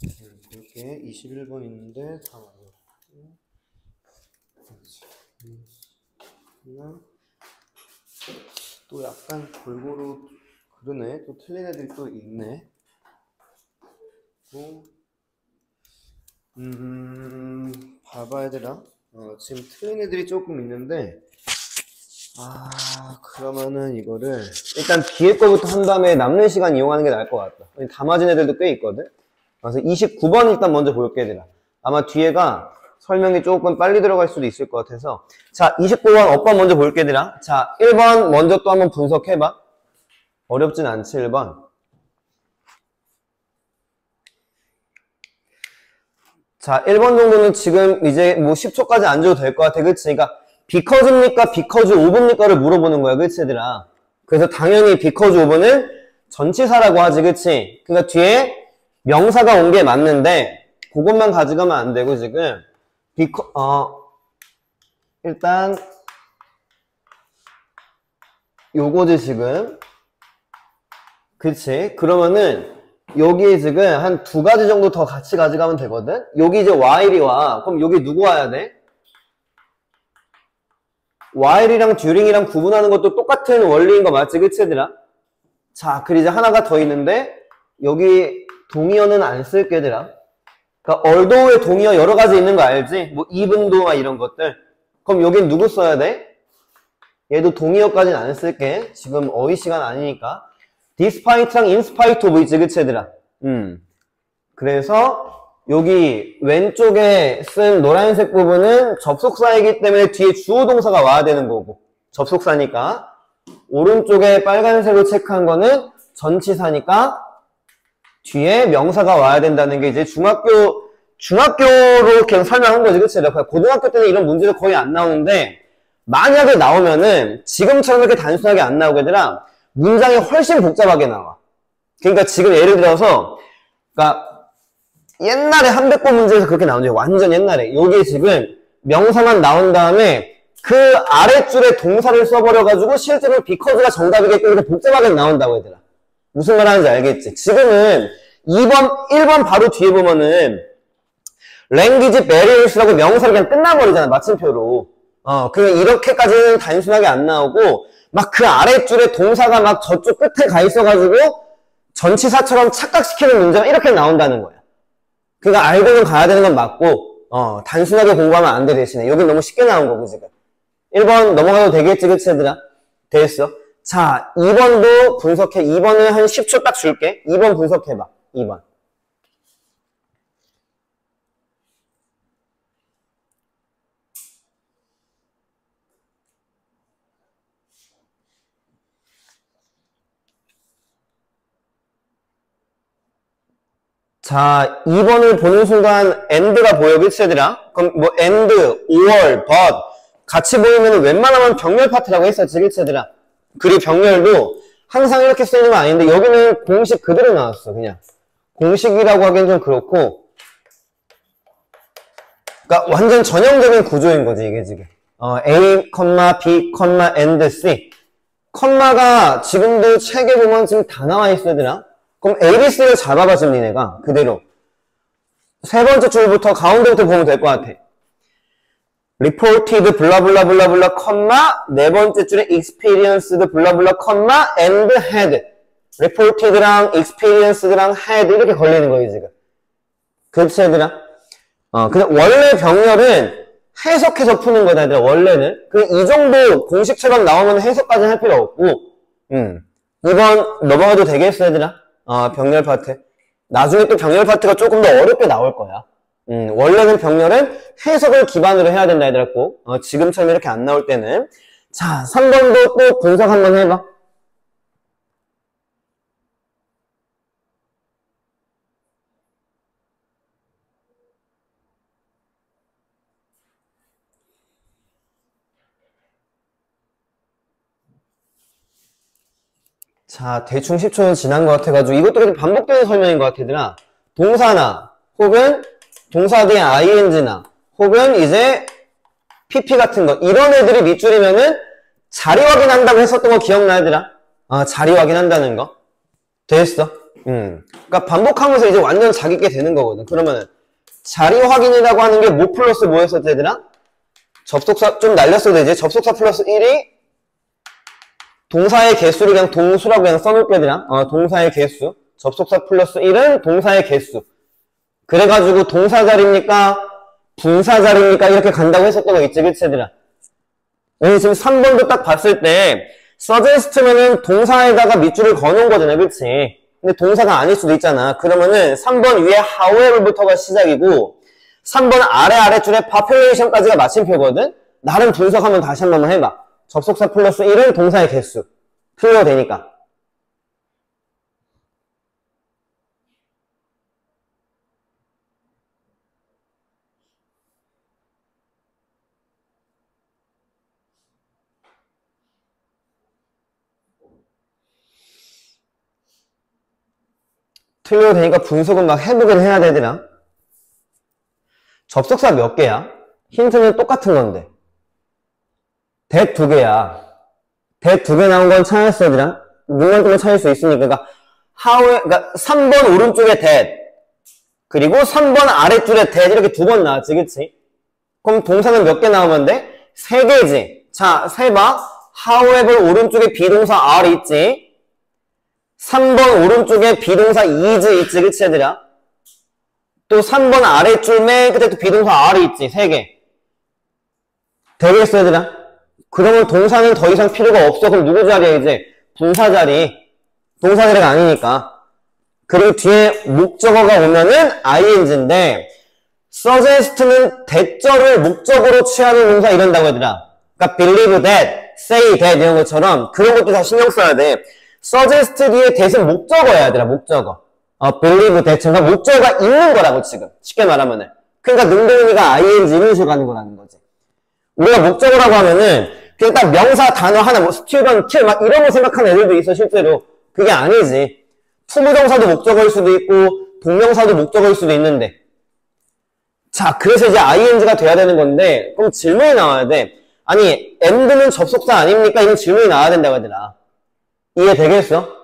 이렇게 21번 있는데 다 맞았고 또 약간 골고루 그러네. 또 틀린 애들이 또 있네. 또 봐봐 얘들아. 지금 틀린 애들이 조금 있는데 그러면은 이거를 일단 뒤에 거부터 한 다음에 남는 시간 이용하는 게 나을 것 같다. 다 맞은 애들도 꽤 있거든. 그래서 29번 일단 먼저 볼게 얘들아. 아마 뒤에가 설명이 조금 빨리 들어갈 수도 있을 것 같아서. 자, 29번 오빠 먼저 볼게 얘들아. 자, 1번 먼저 또 한번 분석해봐. 어렵진 않지 1번. 자, 1번 정도는 지금 이제 뭐 10초까지 안 줘도 될 것 같아. 그치? 그러니까 because입니까? because of입니까를 물어보는 거야. 그치 얘들아? 그래서 당연히 because of는 전치사라고 하지. 그치? 그러니까 뒤에 명사가 온 게 맞는데 그것만 가져가면 안 되고 지금 일단 요거지 지금. 그치? 그러면은 여기에 지금 한 두 가지 정도 더 같이 가져가면 되거든? 여기 이제 while이 와. 그럼 여기 누구 와야 돼? while이랑 during이랑 구분하는 것도 똑같은 원리인 거 맞지? 그치 얘들아? 자, 그리고 이제 하나가 더 있는데 여기 동의어는 안 쓸게 얘들아. 그러니까 although의 동의어 여러 가지 있는 거 알지? 뭐 even though 이런 것들. 그럼 여긴 누구 써야 돼? 얘도 동의어까지는 안 쓸게. 지금 어휘 시간 아니니까. despite랑 in spite of 있지, 그치 얘들아? 그래서 여기 왼쪽에 쓴 노란색 부분은 접속사이기 때문에 뒤에 주어 동사가 와야 되는 거고, 접속사니까. 오른쪽에 빨간색으로 체크한 거는 전치사니까 뒤에 명사가 와야 된다는 게 이제 중학교로 그냥 설명한 거지, 그치? 고등학교 때는 이런 문제도 거의 안 나오는데 만약에 나오면은 지금처럼 이렇게 단순하게 안 나오게 되라 문장이 훨씬 복잡하게 나와. 그러니까 지금 예를 들어서 그러니까 옛날에 한백고 문제에서 그렇게 나오죠. 완전 옛날에. 여기에 지금 명사만 나온 다음에 그 아랫줄에 동사를 써버려가지고 실제로 because가 정답이겠고 이렇게 복잡하게 나온다고 얘들아. 무슨 말 하는지 알겠지? 지금은 2번, 1번 바로 뒤에 보면은 language barriers라고 명사를 그냥 끝나버리잖아. 마침표로. 그냥 이렇게까지는 단순하게 안 나오고 막 그 아랫줄에 동사가 막 저쪽 끝에 가 있어가지고 전치사처럼 착각시키는 문제가 이렇게 나온다는 거야. 그러니까 알고는 가야 되는 건 맞고 단순하게 공부하면 안 돼 대신에. 여기 너무 쉽게 나온 거고 지금. 1번 넘어가도 되겠지 그치 얘들아? 됐어. 자 2번도 분석해. 2번은 한 10초 딱 줄게. 2번 분석해봐. 2번. 자, 2번을 보는 순간 and가 보여, 그치, 얘들아? 그럼 뭐 and, or, but 같이 보이면 웬만하면 병렬 파트라고 했었지, 그치, 얘들아? 그리고 병렬도 항상 이렇게 쓰는 건 아닌데 여기는 공식 그대로 나왔어, 그냥. 공식이라고 하기엔 좀 그렇고 그러니까 완전 전형적인 구조인 거지, 이게 지금. A, B, and C. 컴마가 지금도 책에 보면 지금 다 나와 있어, 얘들아. 그럼 A, B, C를 잡아봐, 지금 니네가. 그대로. 세 번째 줄부터 가운데부터 보면 될 것 같아. reported, 블라블라블라블라, 컴마, 네 번째 줄에 experienced, 블라블라, 컴마, and had. reported랑 experienced랑 had 이렇게 걸리는 거예요, 지금. 그렇지, 얘들아? 그냥 원래 병렬은 해석해서 푸는 거다, 얘들아, 원래는. 이 정도 공식처럼 나오면 해석까지 할 필요 없고, 2번 넘어가도 되겠어, 얘들아? 병렬 파트. 나중에 또 병렬 파트가 조금 더 어렵게 나올 거야. 원래는 병렬은 해석을 기반으로 해야 된다, 얘들아, 꼭. 지금처럼 이렇게 안 나올 때는. 자, 3번도 또 분석 한번 해봐. 자, 대충 10초는 지난 것 같아가지고 이것도 계속 반복되는 설명인 것 같아, 얘들아. 동사나 혹은 동사 뒤에 ing나 혹은 이제 pp 같은 거 이런 애들이 밑줄이면은 자리 확인한다고 했었던 거 기억나, 얘들아? 자리 확인한다는 거. 됐어. 그러니까 반복하면서 이제 완전 자기 게 되는 거거든. 그러면은 자리 확인이라고 하는 게 뭐 플러스 뭐였었지 얘들아? 접속사 좀 날렸어도 되지. 접속사 플러스 1이 동사의 개수를 그냥 동수라고 그냥 써놓을게 얘들아. 동사의 개수. 접속사 플러스 1은 동사의 개수. 그래가지고 동사 자리입니까? 분사 자리입니까? 이렇게 간다고 했었던 거 있지, 그치 얘들아? 여기 지금 3번도 딱 봤을 때 suggest면은 동사에다가 밑줄을 거놓은 거잖아, 그치? 근데 동사가 아닐 수도 있잖아. 그러면은 3번 위에 however부터가 시작이고 3번 아래줄에 population까지가 마침표거든? 나름 분석하면 다시 한 번만 해봐. 접속사 플러스 1은 동사의 개수. 틀려도 되니까. 틀려도 되니까 분석은 막 해보긴 해야 되더라. 접속사 몇 개야? 힌트는 똑같은 건데. that 2개야. that 2개 나온 건 찾았어, 얘들아. 눈만 뜨면 찾을 수 있으니까. 그러니까 3번 오른쪽에 that. 그리고 3번 아래줄에 that. 이렇게 2번 나왔지, 그치? 그럼 동사는 몇 개 나오면 돼? 3개지. 자, 세봐. however 오른쪽에 비동사 are 있지? 3번 오른쪽에 비동사 is 있지, 그치, 얘들아? 또 3번 아래줄 맨 끝에 또 비동사 are 있지, 3개. 되겠어, 얘들아? 그러면 동사는 더 이상 필요가 없어. 그럼 누구 자리야, 이제? 분사 자리. 동사 자리가 아니니까. 그리고 뒤에 목적어가 오면은 ing인데, suggest는 대절을 목적으로 취하는 동사 이런다고 얘들아. 그러니까 believe that, say that 이런 것처럼 그런 것도 다 신경 써야 돼. suggest 뒤에 that은 목적어야, 얘들아, 목적어. believe that. 그러니까 목적어가 있는 거라고, 지금. 쉽게 말하면은. 그러니까 능동이가 ing 이런 식으로 가는 거라는 거지. 우리가 목적어라고 하면은, 그냥 딱 명사 단어 하나, 뭐, student, kill, 막 이런 거 생각하는 애들도 있어, 실제로. 그게 아니지. 투부정사도 목적어일 수도 있고, 동명사도 목적어일 수도 있는데. 자, 그래서 이제 ing가 돼야 되는 건데, 그럼 질문이 나와야 돼. 아니, and는 접속사 아닙니까? 이런 질문이 나와야 된다고 하더라. 이해되겠어?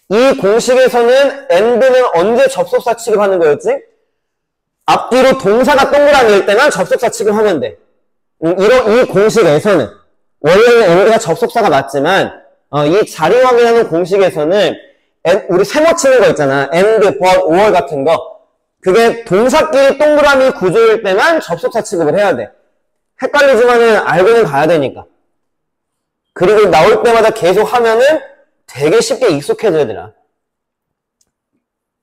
이 공식에서는 and는 언제 접속사 취급하는 거였지? 앞뒤로 동사가 동그라미일 때만 접속사 취급하면 돼. 이 공식에서는 원래는 and가 접속사가 맞지만 이 자리 확인하는 공식에서는 우리 세모 치는 거 있잖아. and, but, or 같은 거. 그게 동사끼리 동그라미 구조일 때만 접속사 취급을 해야 돼. 헷갈리지만은 알고는 가야 되니까. 그리고 나올 때마다 계속 하면은 되게 쉽게 익숙해져야 되나.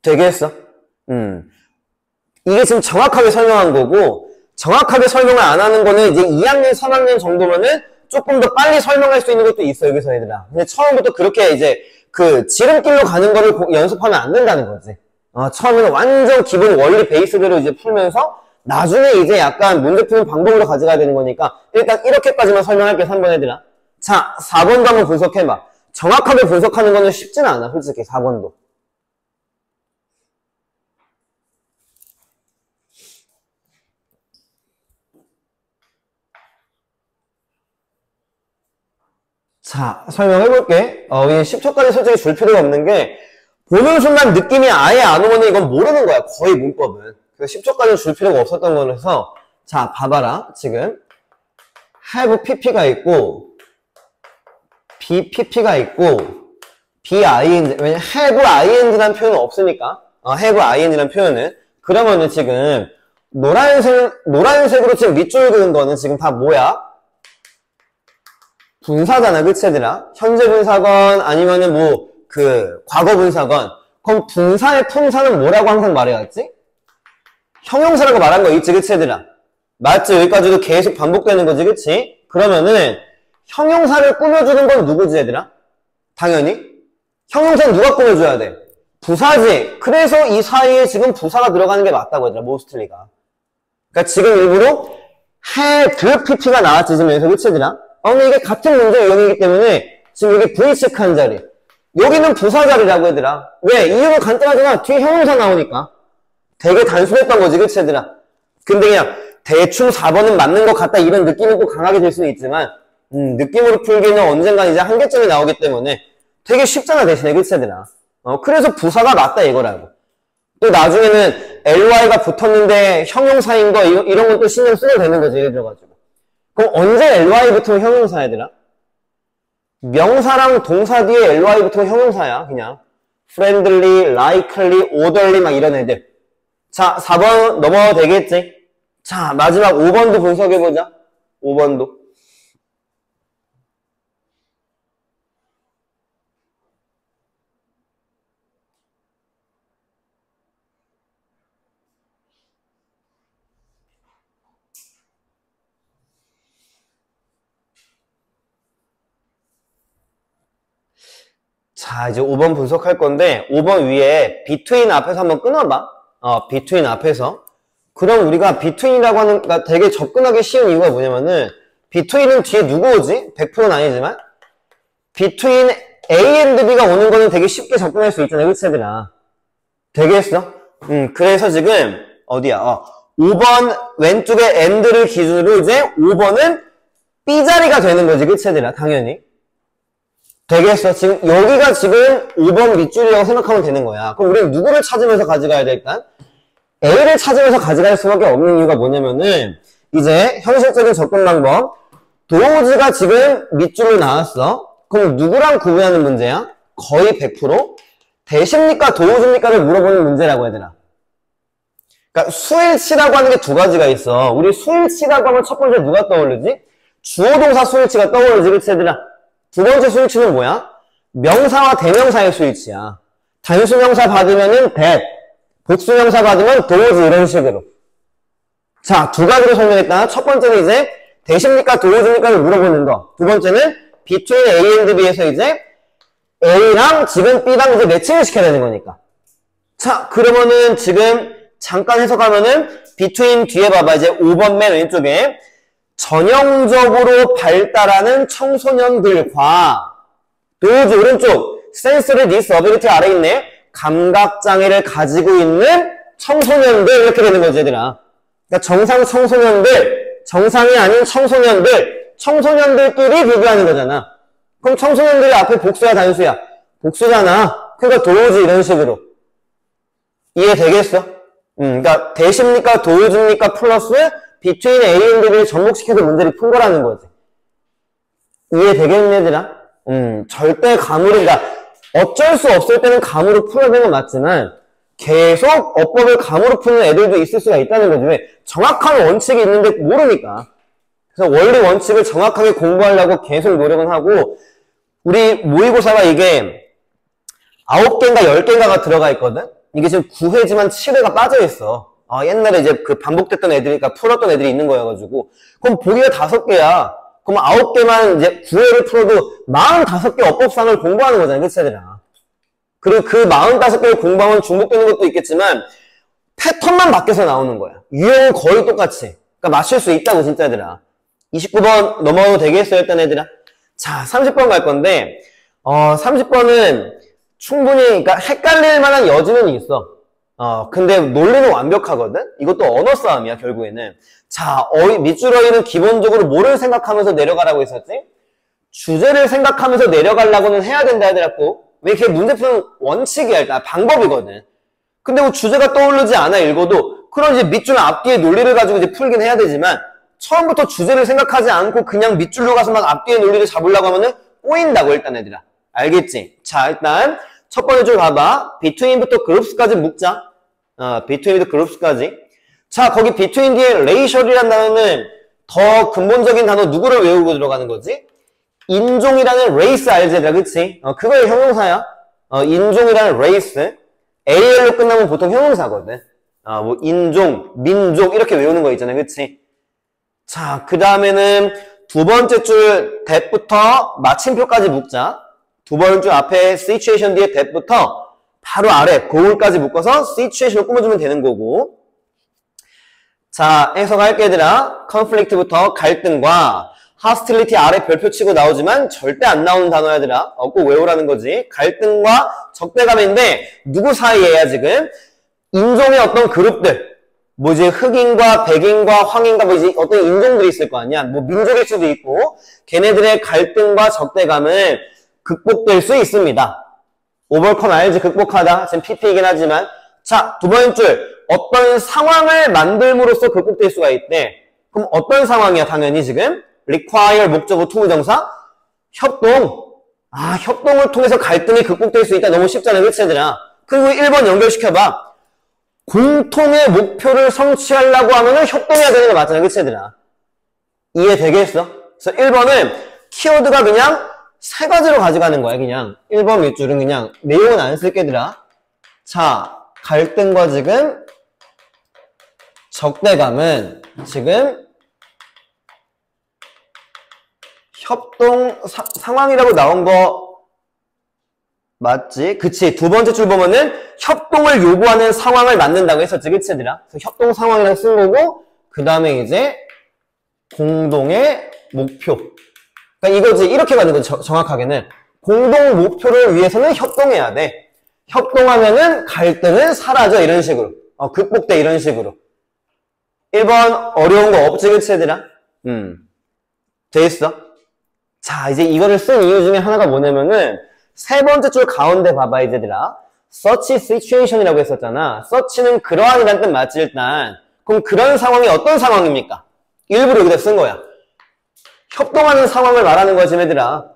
되겠어? 이게 지금 정확하게 설명한 거고, 정확하게 설명을 안 하는 거는 이제 2학년, 3학년 정도면은 조금 더 빨리 설명할 수 있는 것도 있어, 여기서 얘들아. 근데 처음부터 그렇게 이제 그 지름길로 가는 거를 연습하면 안 된다는 거지. 처음에는 완전 기본 원리 베이스대로 이제 풀면서 나중에 이제 약간 문제 푸는 방법으로 가져가야 되는 거니까 일단 이렇게까지만 설명할게, 3번 애들아. 자, 4번도 한번 분석해봐. 정확하게 분석하는 거는 쉽지는 않아, 솔직히 4번도. 자, 설명해볼게. 이 10초까지 솔직히 줄 필요가 없는 게 보는 순간 느낌이 아예 안 오면 이건 모르는 거야, 거의 문법은. 그래서 10초까지 줄 필요가 없었던 거라서. 자, 봐봐라. 지금 have pp가 있고 be pp가 있고 be ing. 왜냐면 have ing라는 표현은 없으니까. have ing라는 표현은. 그러면은 지금 노란색으로 지금 밑줄 그은 거는 지금 다 뭐야? 분사잖아, 그치 얘들아? 현재 분사건 아니면은 뭐 과거 분사건. 그럼 분사의 품사는 뭐라고 항상 말해왔지? 형용사라고 말한 거 있지, 그치 얘들아? 맞지? 여기까지도 계속 반복되는 거지, 그치? 그러면은 형용사를 꾸며주는 건 누구지, 얘들아? 당연히 형용사는 누가 꾸며줘야 돼? 부사지. 그래서 이 사이에 지금 부사가 들어가는 게 맞다고, 얘들아, 모스틀리가. 그러니까 지금 일부러 had pp가 나왔지, 지금 여기서, 그치 얘들아? 근데 이게 같은 문제 유형이기 때문에 지금 여기 V 체크한 자리, 여기는 부사 자리라고 얘들아. 왜? 이유가 간단하잖아. 뒤에 형용사 나오니까. 되게 단순했던 거지, 그치 얘들아? 근데 그냥 대충 4번은 맞는 것 같다 이런 느낌이 또 강하게 될 수는 있지만 느낌으로 풀기는 언젠간 이제 한계점이 나오기 때문에 되게 쉽잖아, 대신에, 그치 얘들아? 그래서 부사가 맞다 이거라고. 또 나중에는 ly가 붙었는데 형용사인 거 이런 건 또 신경 쓰게 되는 거지. 예를 들어가지고. 그럼 언제 ly 붙으면 형용사 얘들아? 명사랑 동사 뒤에 ly 붙으면 형용사야. 그냥 friendly, likely, orderly 막 이런 애들. 자, 4번 넘어가도 되겠지? 자, 마지막 5번도 분석해보자. 5번도. 자, 이제 5번 분석할 건데 5번 위에 between 앞에서 한번 끊어봐. between 앞에서. 그럼 우리가 between이라고 하는 가 되게 접근하기 쉬운 이유가 뭐냐면은 between은 뒤에 누구 오지? 100%는 아니지만 between A and B가 오는 거는 되게 쉽게 접근할 수 있잖아. 그치 얘들아? 되겠어? 그래서 지금 어디야? 5번 왼쪽에 and를 기준으로 이제 5번은 B자리가 되는 거지. 그치 얘들아? 당연히. 되겠어. 지금 여기가 지금 5번 밑줄이라고 생각하면 되는 거야. 그럼 우리는 누구를 찾으면서 가져가야 돼? 일단 A를 찾으면서 가져갈 수밖에 없는 이유가 뭐냐면은 이제 현실적인 접근 방법 도우즈가 지금 밑줄로 나왔어. 그럼 누구랑 구분하는 문제야? 거의 100% 대십니까 도우즈입니까를 물어보는 문제라고 얘들아. 그러니까 수일치라고 하는 게 두 가지가 있어. 우리 수일치라고 하면 첫 번째 누가 떠오르지? 주어동사 수일치가 떠오르지. 그치 얘들아? 두 번째 수일치는 뭐야? 명사와 대명사의 수일치야. 단수명사 받으면은 that, 복수명사 받으면 does 이런 식으로. 자, 두 가지로 설명했다. 첫 번째는 이제 대십니까 does입니까를 물어보는 거. 두 번째는 between A and B에서 이제 A랑 지금 B랑 이제 매칭을 시켜야 되는 거니까. 자, 그러면은 지금 잠깐 해석하면은 between 뒤에 봐봐. 이제 5번 맨 왼쪽에 전형적으로 발달하는 청소년들과 도우즈 오른쪽 sensory disability 아래 있네. 감각장애를 가지고 있는 청소년들 이렇게 되는 거지 얘들아. 그러니까 정상 청소년들, 정상이 아닌 청소년들, 청소년들끼리 비교하는 거잖아. 그럼 청소년들이 앞에 복수야 단수야? 복수잖아. 그러니까 도우즈 이런 식으로. 이해되겠어? 그러니까 대십니까 도우즈입니까 플러스 between A and B를 접목시켜서 문제를 푼 거라는 거지. 이해되겠니 얘들아? 절대 감으로, 그러니까 어쩔 수 없을 때는 감으로 풀어야 되는 건 맞지만 계속 어법을 감으로 푸는 애들도 있을 수가 있다는 거지. 왜? 정확한 원칙이 있는데 모르니까. 그래서 원리 원칙을 정확하게 공부하려고 계속 노력은 하고 우리 모의고사가 이게 9개인가 10개인가가 들어가 있거든? 이게 지금 9회지만 7회가 빠져있어. 옛날에 이제 그 반복됐던 애들이, 그러니까 풀었던 애들이 있는 거여가지고. 그럼 보기가 5개야. 그럼 9개만 이제 9회를 풀어도 45개 어법상을 공부하는 거잖아. 그치, 얘들아? 그리고 그 45개를 공부하면 중복되는 것도 있겠지만, 패턴만 바뀌어서 나오는 거야. 유형은 거의 똑같이. 그러니까 맞출 수 있다고, 진짜 얘들아. 29번 넘어가도 되겠어요, 일단 애들아? 자, 30번 갈 건데, 30번은 충분히, 그러니까 헷갈릴 만한 여지는 있어. 근데 논리는 완벽하거든? 이것도 언어 싸움이야, 결국에는. 자, 밑줄 어휘는 기본적으로 뭐를 생각하면서 내려가라고 했었지? 주제를 생각하면서 내려가려고는 해야 된다 하더라고. 왜 이렇게 문제 푸는 원칙이야, 일단. 방법이거든. 근데 뭐 주제가 떠오르지 않아, 읽어도. 그럼 이제 밑줄 앞뒤의 논리를 가지고 이제 풀긴 해야 되지만, 처음부터 주제를 생각하지 않고 그냥 밑줄로 가서 막 앞뒤의 논리를 잡으려고 하면은 꼬인다고, 일단 애들아. 알겠지? 자, 일단 첫 번째 줄 봐봐. between부터 groups까지 묶자. between부터 groups까지. 자, 거기 between 뒤에 racial이라는 단어는 더 근본적인 단어 누구를 외우고 들어가는 거지? 인종이라는 race 알지, 얘들아, 그치? 그거의 형용사야. 인종이라는 race. AL로 끝나면 보통 형용사거든. 뭐 인종, 민족 이렇게 외우는 거 있잖아, 그치? 자, 그 다음에는 두 번째 줄 that부터 마침표까지 묶자. 두 번째 줄 앞에 situation 뒤에 that부터 바로 아래 goal까지 묶어서 situation을 꾸며주면 되는 거고. 자, 해석할게 얘들아. conflict부터 갈등과 hostility 아래 별표 치고 나오지만 절대 안 나오는 단어야 얘들아. 꼭 외우라는 거지. 갈등과 적대감인데 누구 사이에야 지금? 인종의 어떤 그룹들. 뭐 이제 흑인과 백인과 황인과 뭐 이제 어떤 인종들이 있을 거 아니야. 뭐 민족일 수도 있고 걔네들의 갈등과 적대감을 극복될 수 있습니다. overcome 알지? 극복하다. 지금 PP이긴 하지만. 자, 두 번째 줄. 어떤 상황을 만들므로써 극복될 수가 있대. 그럼 어떤 상황이야, 당연히 지금? require 목적어 투부정사? 협동. 아, 협동을 통해서 갈등이 극복될 수 있다. 너무 쉽잖아, 그치, 얘들아? 그리고 1번 연결시켜봐. 공통의 목표를 성취하려고 하면은 협동해야 되는 거 맞잖아, 그치, 얘들아? 이해되겠어? 그래서 1번은 키워드가 그냥 세 가지로 가져가는 거야, 그냥. 1번 밑줄은 그냥 내용은 안 쓸게, 얘들아. 자, 갈등과 지금 적대감은 지금 협동 상황이라고 나온 거 맞지? 그치. 두 번째 줄 보면은 협동을 요구하는 상황을 만든다고 했었지, 그치, 얘들아? 그래서 협동 상황이라고 쓴 거고, 그 다음에 이제 공동의 목표. 그러니까 이거지. 이렇게 가는 거지, 정확하게는. 공동 목표를 위해서는 협동해야 돼. 협동하면은 갈등은 사라져, 이런 식으로. 극복돼, 이런 식으로. 1번 어려운 거 없지, 그치, 얘들아? 돼 있어? 자, 이제 이거를 쓴 이유 중에 하나가 뭐냐면은, 세 번째 줄 가운데 봐봐, 이제들아. such situation이라고 했었잖아. such는 그러한이란 뜻 맞지, 일단. 그럼 그런 상황이 어떤 상황입니까? 일부러 여기다 쓴 거야. 협동하는 상황을 말하는 거지, 얘들아.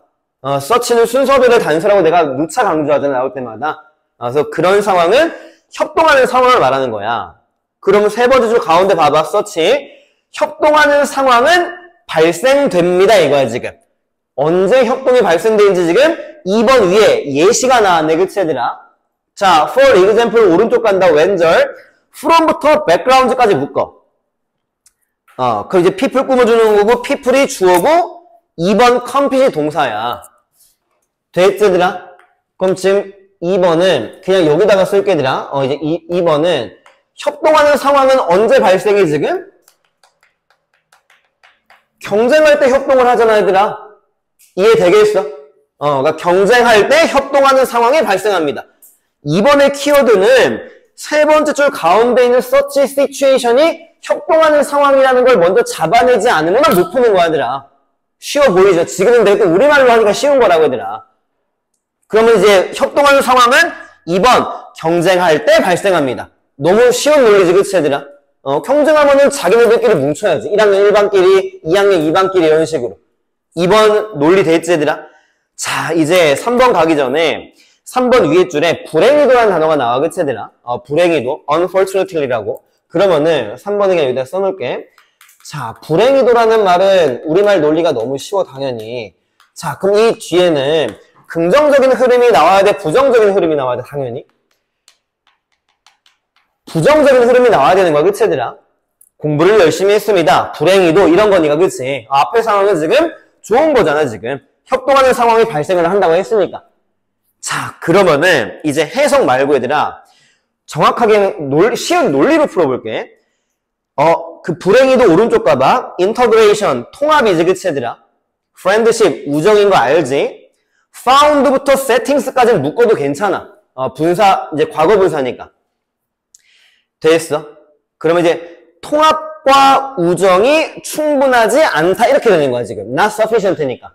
such는 순서대로 단서라고 내가 누차 강조하잖아, 나올 때마다. 그래서 그런 상황은 협동하는 상황을 말하는 거야. 그러면 세 번째 줄 가운데 봐봐, such. 협동하는 상황은 발생됩니다, 이거야, 지금. 언제 협동이 발생되는지 지금 2번 위에 예시가 나왔네, 그치, 얘들아? 자, for example, 오른쪽 간다, 왼절. from부터 background까지 묶어. 그럼 이제 people 꾸며주는 거고, people이 주어고, 2번 compete이 동사야. 됐지, 얘들아? 그럼 지금 2번은 그냥 여기다가 쓸게, 얘들아. 이제 2번은 협동하는 상황은 언제 발생해, 지금? 경쟁할 때 협동을 하잖아, 얘들아. 이해되겠어? 그러니까 경쟁할 때 협동하는 상황이 발생합니다. 이번의 키워드는 세 번째 줄 가운데 있는 such situation이 협동하는 상황이라는 걸 먼저 잡아내지 않으면 못 푸는 거야, 얘들아. 쉬워 보이죠? 지금은 내가 또 우리말로 하니까 쉬운 거라고, 얘들아. 그러면 이제 협동하는 상황은 2번 경쟁할 때 발생합니다. 너무 쉬운 논리지, 그치, 얘들아? 경쟁하면은 자기네들끼리 뭉쳐야지. 1학년 1반끼리, 2학년 2반끼리 이런 식으로. 2번 논리 됐지, 얘들아? 자, 이제 3번 가기 전에 3번 위에 줄에 불행히도라는 단어가 나와, 그치, 얘들아? 불행히도, unfortunately라고. 그러면은 3번에 그냥 여기다 써놓을게. 자, 불행히도라는 말은 우리말 논리가 너무 쉬워, 당연히. 자, 그럼 이 뒤에는 긍정적인 흐름이 나와야 돼, 부정적인 흐름이 나와야 돼, 당연히. 부정적인 흐름이 나와야 되는 거야, 그치, 얘들아? 공부를 열심히 했습니다. 불행히도 이런 거니까, 그치? 앞에 상황은 지금 좋은 거잖아, 지금. 협동하는 상황이 발생을 한다고 했으니까. 자, 그러면은 이제 해석 말고, 얘들아, 정확하게 쉬운 논리로 풀어볼게. 그 불행히도 오른쪽 가봐. 인터그레이션, 통합이지, 그치, 얘들아? friendship, 우정인 거 알지? found부터 settings까지는 묶어도 괜찮아. 분사, 이제 과거 분사니까. 됐어? 그러면 이제 통합과 우정이 충분하지 않다, 이렇게 되는 거야, 지금. not sufficient니까.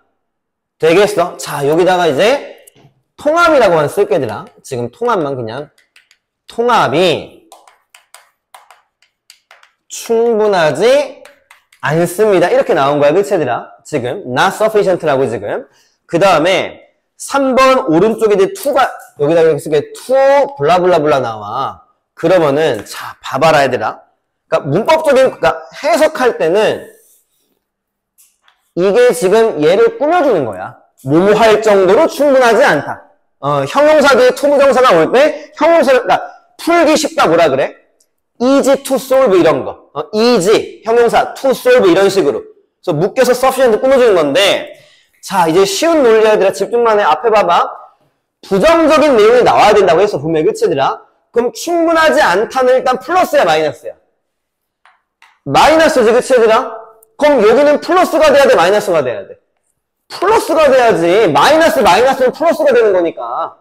되겠어? 자, 여기다가 이제 통합이라고만 쓸게, 얘들아. 지금 통합만 그냥. 통합이 충분하지 않습니다. 이렇게 나온 거야, 그치, 얘들아? 지금. not sufficient라고 지금. 그 다음에 3번 오른쪽에 이제 to가, 여기다가 이렇게 쓸게. to, 블라블라블라 나와. 그러면은, 자, 봐봐라, 얘들아. 그러니까 문법적인, 그러니까 해석할 때는 이게 지금 얘를 꾸며주는 거야. 뭐뭐 할 정도로 충분하지 않다. 형용사 뒤에 투부정사가 올 때 형용사를, 그러니까 풀기 쉽다 뭐라 그래? easy to solve 이런 거. easy, 형용사, to solve 이런 식으로. 그래서 묶여서 sufficient 꾸며주는 건데, 자, 이제 쉬운 논리야, 얘들아. 집중만 해. 앞에 봐봐. 부정적인 내용이 나와야 된다고 했어, 분명히. 그치, 얘들아? 그럼 충분하지 않다는 일단 플러스야, 마이너스야? 마이너스지, 그치, 얘들아? 그럼 여기는 플러스가 돼야 돼, 마이너스가 돼야 돼? 플러스가 돼야지. 마이너스는 플러스가 되는 거니까.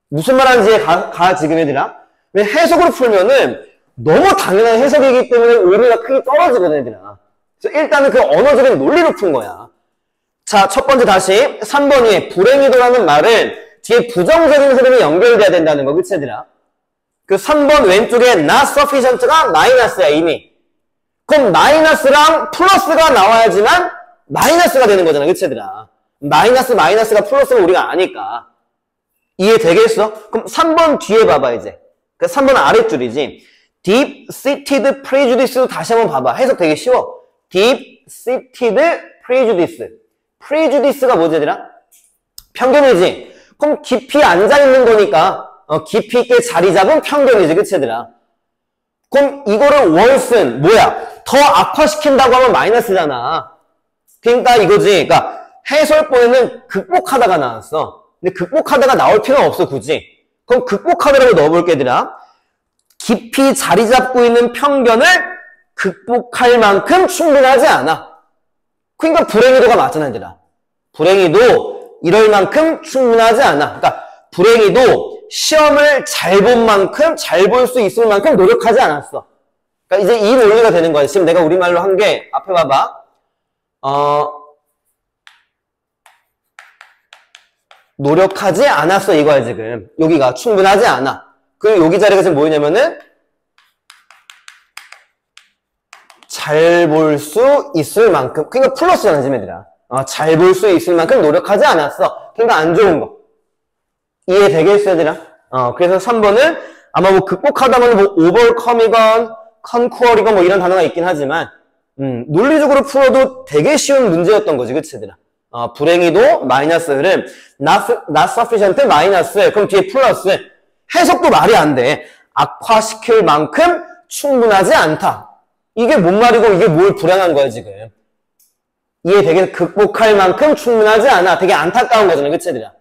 무슨 말 하는지 가 지금, 얘들아? 왜 해석으로 풀면은 너무 당연한 해석이기 때문에 의미가 크게 떨어지거든, 얘들아. 그래서 일단은 그 언어적인 논리로 푼 거야. 자, 첫 번째 다시 3번 위에 불행히도라는 말은 뒤에 부정적인 흐름이 연결돼야 된다는 거, 그치, 얘들아? 그 3번 왼쪽에 not sufficient가 마이너스야, 이미. 그럼 마이너스랑 플러스가 나와야지만 마이너스가 되는 거잖아, 그치, 얘들아? 마이너스가 플러스가 우리가 아니까. 이해되겠어? 그럼 3번 뒤에 봐봐, 이제. 그 3번 아랫줄이지. deep-seated prejudice도 다시 한번 봐봐. 해석 되게 쉬워. deep-seated prejudice. prejudice가 뭐지, 얘들아? 편견이지. 그럼 깊이 앉아있는 거니까 깊이 있게 자리 잡은 편견이지, 그치, 얘들아? 그럼 이거를 worsen, 뭐야? 더 악화시킨다고 하면 마이너스잖아. 그러니까 이거지. 그러니까 해설본에는 극복하다가 나왔어. 근데 극복하다가 나올 필요는 없어, 굳이. 그럼 극복하다라고 넣어볼게, 얘들아. 깊이 자리 잡고 있는 편견을 극복할 만큼 충분하지 않아. 그러니까 불행히도가 맞잖아, 얘들아. 불행히도 이럴 만큼 충분하지 않아. 그러니까 불행히도 시험을 잘 본 만큼, 잘 볼 수 있을 만큼 노력하지 않았어. 그러니까 이제 이 논리가 되는 거야. 지금 내가 우리말로 한 게, 앞에 봐봐. 노력하지 않았어, 이거야, 지금. 여기가 충분하지 않아. 그리고 여기 자리가 지금 뭐냐면은, 잘 볼 수 있을 만큼. 그러니까 플러스잖아, 지금 얘들아. 잘 볼 수 있을 만큼 노력하지 않았어. 그러니까 안 좋은 거. 이해되겠어, 얘들아? 그래서 3번은 아마 뭐 극복하다면 뭐 overcome이건 conquer이건 뭐 이런 단어가 있긴 하지만, 논리적으로 풀어도 되게 쉬운 문제였던 거지, 그치, 얘들아? 불행히도 마이너스 흐름, not sufficient 마이너스, 그럼 뒤에 플러스. 해석도 말이 안 돼. 악화시킬 만큼 충분하지 않다. 이게 뭔 말이고 이게 뭘 불행한 거야, 지금. 이해되겠어? 극복할 만큼 충분하지 않아. 되게 안타까운 거잖아, 그치, 얘들아?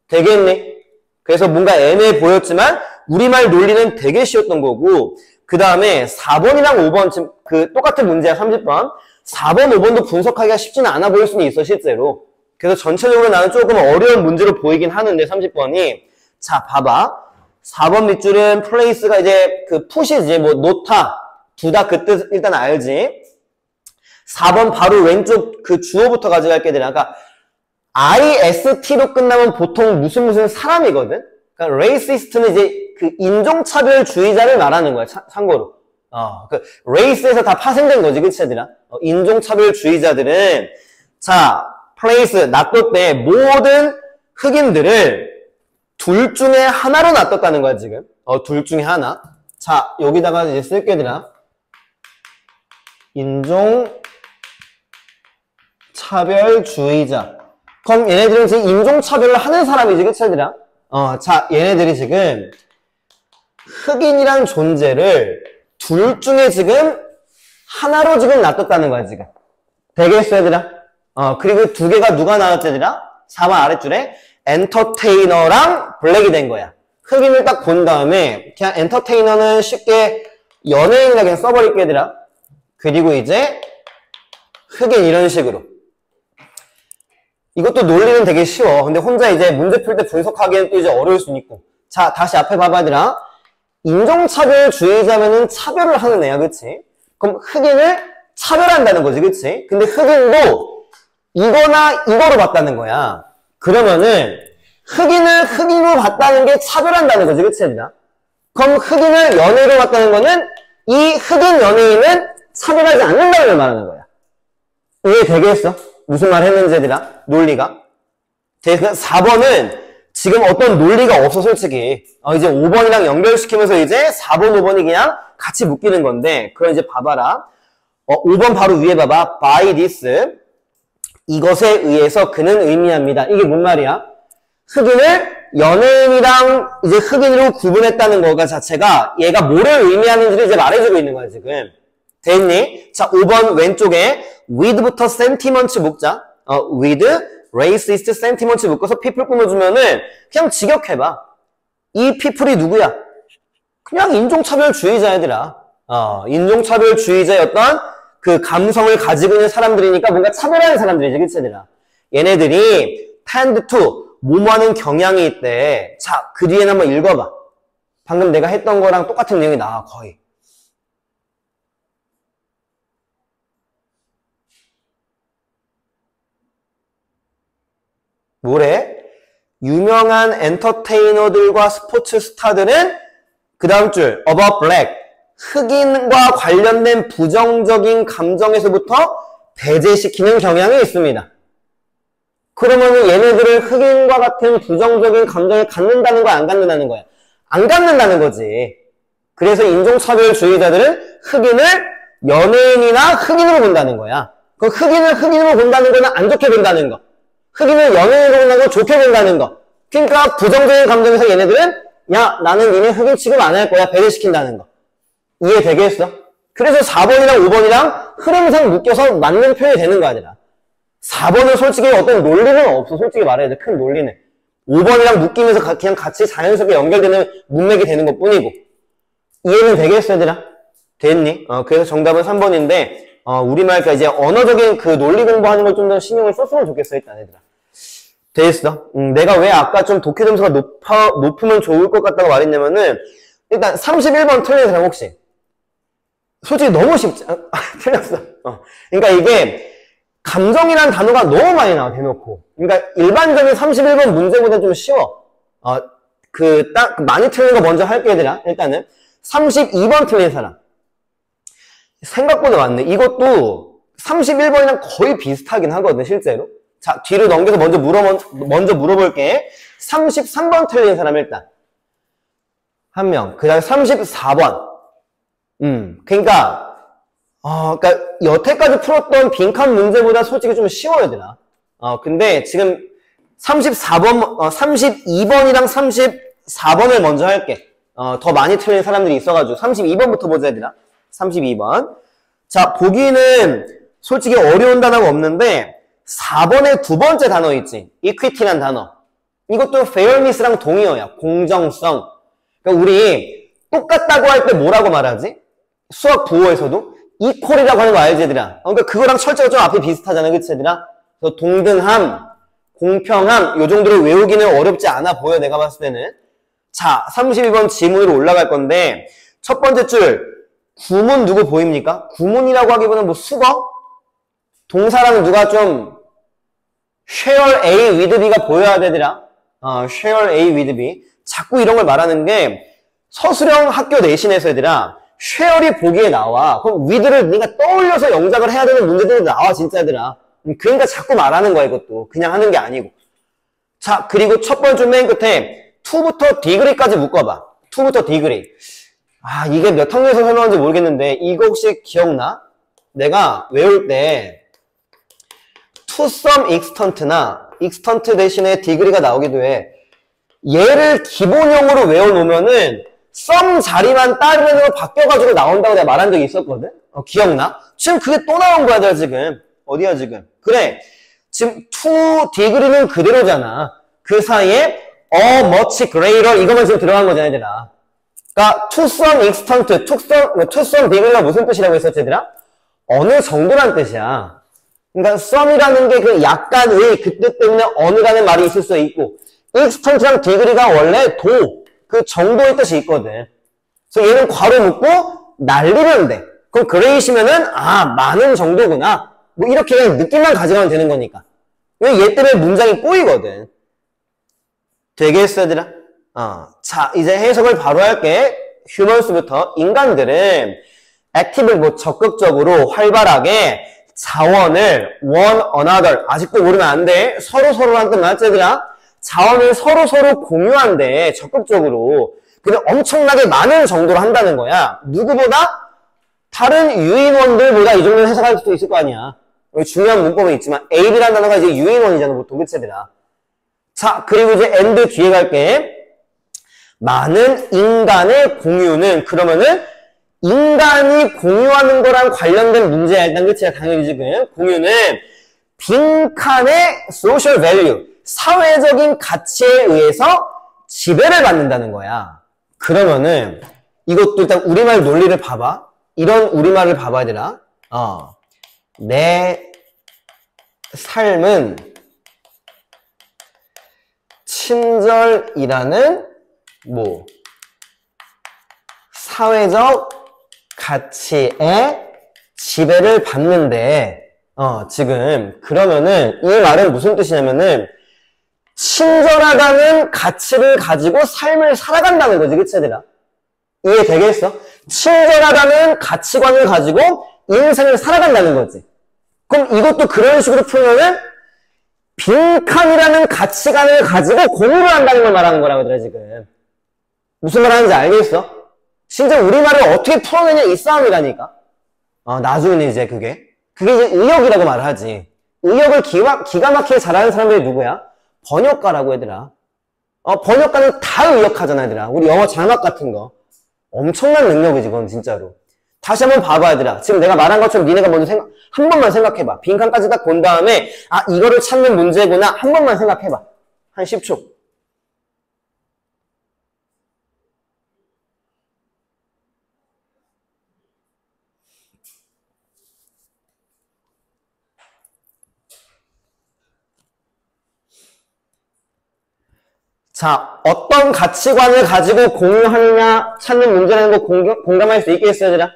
되겠니? 그래서 뭔가 애매해 보였지만 우리말 논리는 되게 쉬웠던 거고, 그 다음에 4번이랑 5번 지금 그 똑같은 문제야. 30번 4번 5번도 분석하기가 쉽지는 않아 보일 수는 있어, 실제로. 그래서 전체적으로 나는 조금 어려운 문제로 보이긴 하는데 30번이 자 봐봐. 4번 밑줄은 플레이스가 이제 그 푸시지, 뭐 놓다 두다, 그 뜻 일단 알지. 4번 바로 왼쪽 그 주어부터 가져갈게 되나. 그러니까 IST로 끝나면 보통 무슨 사람이거든? 그러니까 racist는 이제 그 인종차별주의자를 말하는 거야, 참고로. 그 race에서 다 파생된 거지, 그치, 얘들아? 인종차별주의자들은, 자, place, 놔뒀대. 모든 흑인들을 둘 중에 하나로 놔뒀다는 거야, 지금. 둘 중에 하나. 자, 여기다가 이제 쓸게, 얘들아. 인종차별주의자. 그럼 얘네들은 지금 인종차별을 하는 사람이지, 그치, 얘들아? 자, 얘네들이 지금 흑인이란 존재를 둘 중에 지금 하나로 지금 놔뒀다는 거야, 지금. 되겠어, 얘들아? 그리고 두 개가 누가 나왔지, 얘들아? 4번 아랫줄에 엔터테이너랑 블랙이 된 거야. 흑인을 딱 본 다음에 그냥 엔터테이너는 쉽게 연예인이라 그냥 써버릴게, 얘들아. 그리고 이제 흑인 이런 식으로. 이것도 논리는 되게 쉬워. 근데 혼자 이제 문제 풀 때 분석하기에는 또 이제 어려울 수 있고. 자, 다시 앞에 봐봐, 얘들아. 인종차별주의자면은 차별을 하는 애야, 그치? 그럼 흑인을 차별한다는 거지, 그치? 근데 흑인도 이거나 이거로 봤다는 거야. 그러면은 흑인을 흑인으로 봤다는 게 차별한다는 거지, 그치, 얘들아? 그럼 흑인을 연예인으로 봤다는 거는 이 흑인 연예인은 차별하지 않는다는 걸 말하는 거야. 이해되겠어? 무슨 말 했는지, 얘들아? 논리가. 4번은 지금 어떤 논리가 없어, 솔직히. 이제 5번이랑 연결시키면서 이제 4번, 5번이 그냥 같이 묶이는 건데, 그럼 이제 봐봐라. 5번 바로 위에 봐봐. by this. 이것에 의해서 그는 의미합니다. 이게 뭔 말이야? 흑인을 연예인이랑 이제 흑인으로 구분했다는 거가 자체가 얘가 뭐를 의미하는지를 이제 말해주고 있는 거야, 지금. 됐니? 자, 5번 왼쪽에 with부터 sentiment 묶자. with racist sentiment 묶어서 people 꾸며주면은 그냥 직역해봐. 이 people이 누구야? 그냥 인종차별주의자 애들아. 인종차별주의자였던 그 감성을 가지고 있는 사람들이니까 뭔가 차별하는 사람들이지, 그치, 얘들아? 얘네들이 tend to 뭐뭐하는 경향이 있대. 자, 그 뒤에는 한번 읽어봐. 방금 내가 했던 거랑 똑같은 내용이 나와, 거의. 뭐래? 유명한 엔터테이너들과 스포츠 스타들은 그 다음 줄 about black 흑인과 관련된 부정적인 감정에서부터 배제시키는 경향이 있습니다. 그러면 얘네들은 흑인과 같은 부정적인 감정을 갖는다는 거야, 안 갖는다는 거야? 안 갖는다는 거지. 그래서 인종차별주의자들은 흑인을 연예인이나 흑인으로 본다는 거야. 그럼 흑인을 흑인으로 본다는 거는 안 좋게 본다는 거. 흑인을 연예인으로 본다는 건 좋게 본다는 거. 그러니까 부정적인 감정에서 얘네들은 야, 나는 니네 흑인 취급 안 할 거야. 배제시킨다는 거. 이해되겠어? 그래서 4번이랑 5번이랑 흐름상 묶여서 맞는 표현이 되는 거 아니라. 4번은 솔직히 어떤 논리는 없어. 솔직히 말해야 돼. 큰 논리는. 5번이랑 묶이면서 그냥 같이 자연스럽게 연결되는 문맥이 되는 것 뿐이고. 이해는 되겠어, 얘들아? 됐니? 그래서 정답은 3번인데, 우리말까 이제 언어적인 그 논리 공부하는 걸 좀 더 신경을 썼으면 좋겠어, 일단, 얘들아. 됐어. 내가 왜 아까 좀 독해 점수가 높으면 좋을 것 같다고 말했냐면은, 일단 31번 틀린 사람 혹시? 솔직히 너무 쉽지, 틀렸어. 그러니까 이게, 감정이라는 단어가 너무 많이 나와, 대놓고. 그러니까 일반적인 31번 문제보다 좀 쉬워. 많이 틀린 거 먼저 할게, 얘들아. 일단은. 32번 틀린 사람. 생각보다 많네. 이것도 31번이랑 거의 비슷하긴 하거든, 실제로. 자, 뒤로 넘겨서 먼저 물어볼게. 33번 틀린 사람 일단. 한 명. 그 다음에 34번. 그러니까 여태까지 풀었던 빈칸 문제보다 솔직히 좀 쉬워요, 얘들아. 근데 지금 32번이랑 34번을 먼저 할게. 더 많이 틀린 사람들이 있어가지고 32번부터 보자, 얘들아. 32번. 자, 보기는 솔직히 어려운 단어가 없는데 4번에 두 번째 단어 있지. equity란 단어. 이것도 fairness랑 동의어야. 공정성. 그러니까 우리 똑같다고 할 때 뭐라고 말하지? 수학 부호에서도 equal이라고 하는 거 알지, 얘들아? 그러니까 그거랑 철자가 좀 앞에 비슷하잖아, 그치, 얘들아? 그래서 동등함, 공평함, 요 정도로 외우기는 어렵지 않아 보여, 내가 봤을 때는. 자, 32번 지문으로 올라갈 건데, 첫 번째 줄, 구문 누구 보입니까? 구문이라고 하기보다는 뭐 수거? 동사랑 누가 좀, share A with B가 보여야 되더라. share A with B. 자꾸 이런 걸 말하는 게, 서술형 학교 내신에서 얘들아, 쉐어리 보기에 나와. 그럼 with를 네가 떠올려서 영작을 해야 되는 문제들이 나와, 진짜 얘들아. 그러니까 자꾸 말하는 거야, 이것도. 그냥 하는 게 아니고. 자, 그리고 첫 번째 맨 끝에 to부터 degree까지 묶어봐. to부터 degree. 이게 몇 학년에서 설명하는지 모르겠는데 이거 혹시 기억나? 내가 외울 때 to some extent나 extent 대신에 degree가 나오기도 해. 얘를 기본형으로 외워놓으면은 some 자리만 다른 애로 바뀌어가지고 나온다고 내가 말한 적이 있었거든? 기억나? 지금 그게 또 나온 거야, 들 지금. 어디야, 지금? 그래. 지금 to degree는 그대로잖아. 그 사이에 much greater 이거만 지금 들어간 거잖아, 얘들아. 그러니까 to some extent, to some degree가 무슨 뜻이라고 했었지, 얘들아? 어느 정도란 뜻이야. 그러니까 some이라는 게 그 약간의 그 뜻 때문에 어느라는 말이 있을 수 있고 extent랑 degree가 원래 그 정도의 뜻이 있거든. 그래서 얘는 괄호 묶고 날리면 돼. 그럼 great이면은 많은 정도구나. 뭐 이렇게 그냥 느낌만 가져가면 되는 거니까. 왜 얘 때문에 문장이 꼬이거든. 되겠어, 얘들아? 자, 이제 해석을 바로 할게. 휴먼스부터. 인간들은 active, 뭐 적극적으로 활발하게 자원을 one another, 아직도 모르면 안 돼. 서로라는 뜻 맞지, 얘들아? 자원을 서로 공유한대, 적극적으로. 근데 엄청나게 많은 정도로 한다는 거야. 누구보다? 다른 유인원들보다 이 정도는 해석할 수도 있을 거 아니야. 여기 중요한 문법은 있지만 A라는 단어가 이제 유인원이잖아, 보통. 그치, 얘들아? 자, 그리고 이제 and 뒤에 갈게. 많은 인간의 공유는, 그러면은 인간이 공유하는 거랑 관련된 문제야, 일단. 그치? 당연히 지금. 공유는 빈칸의 social value, 사회적인 가치에 의해서 지배를 받는다는 거야. 그러면은 이것도 일단 우리말 논리를 봐봐. 이런 우리말을 봐봐야 되나? 내 삶은 친절이라는 뭐 사회적 가치에 지배를 받는데 지금 그러면은 이 말은 무슨 뜻이냐면은 친절하다는 가치를 가지고 삶을 살아간다는 거지, 그치, 얘들아? 이해되겠어? 친절하다는 가치관을 가지고 인생을 살아간다는 거지. 그럼 이것도 그런 식으로 풀면은 빈칸이라는 가치관을 가지고 공유를 한다는 걸 말하는 거라고 하더라, 지금. 무슨 말 하는지 알겠어? 진짜 우리말을 어떻게 풀어내냐, 이 싸움이라니까. 나중에는 이제 그게 이제 의역이라고 말하지. 의역을 기가 막히게 잘하는 사람들이 누구야? 번역가라고, 얘들아. 번역가는 다 의역하잖아, 얘들아. 우리 영어 자막 같은 거. 엄청난 능력이지, 그건 진짜로. 다시 한번 봐봐, 얘들아. 지금 내가 말한 것처럼 니네가 먼저 한 번만 생각해봐. 빈칸까지 딱 본 다음에, 이거를 찾는 문제구나. 한 번만 생각해봐. 한 10초. 자, 어떤 가치관을 가지고 공유하느냐 찾는 문제라는 거 공감할 수 있겠어요, 얘들아?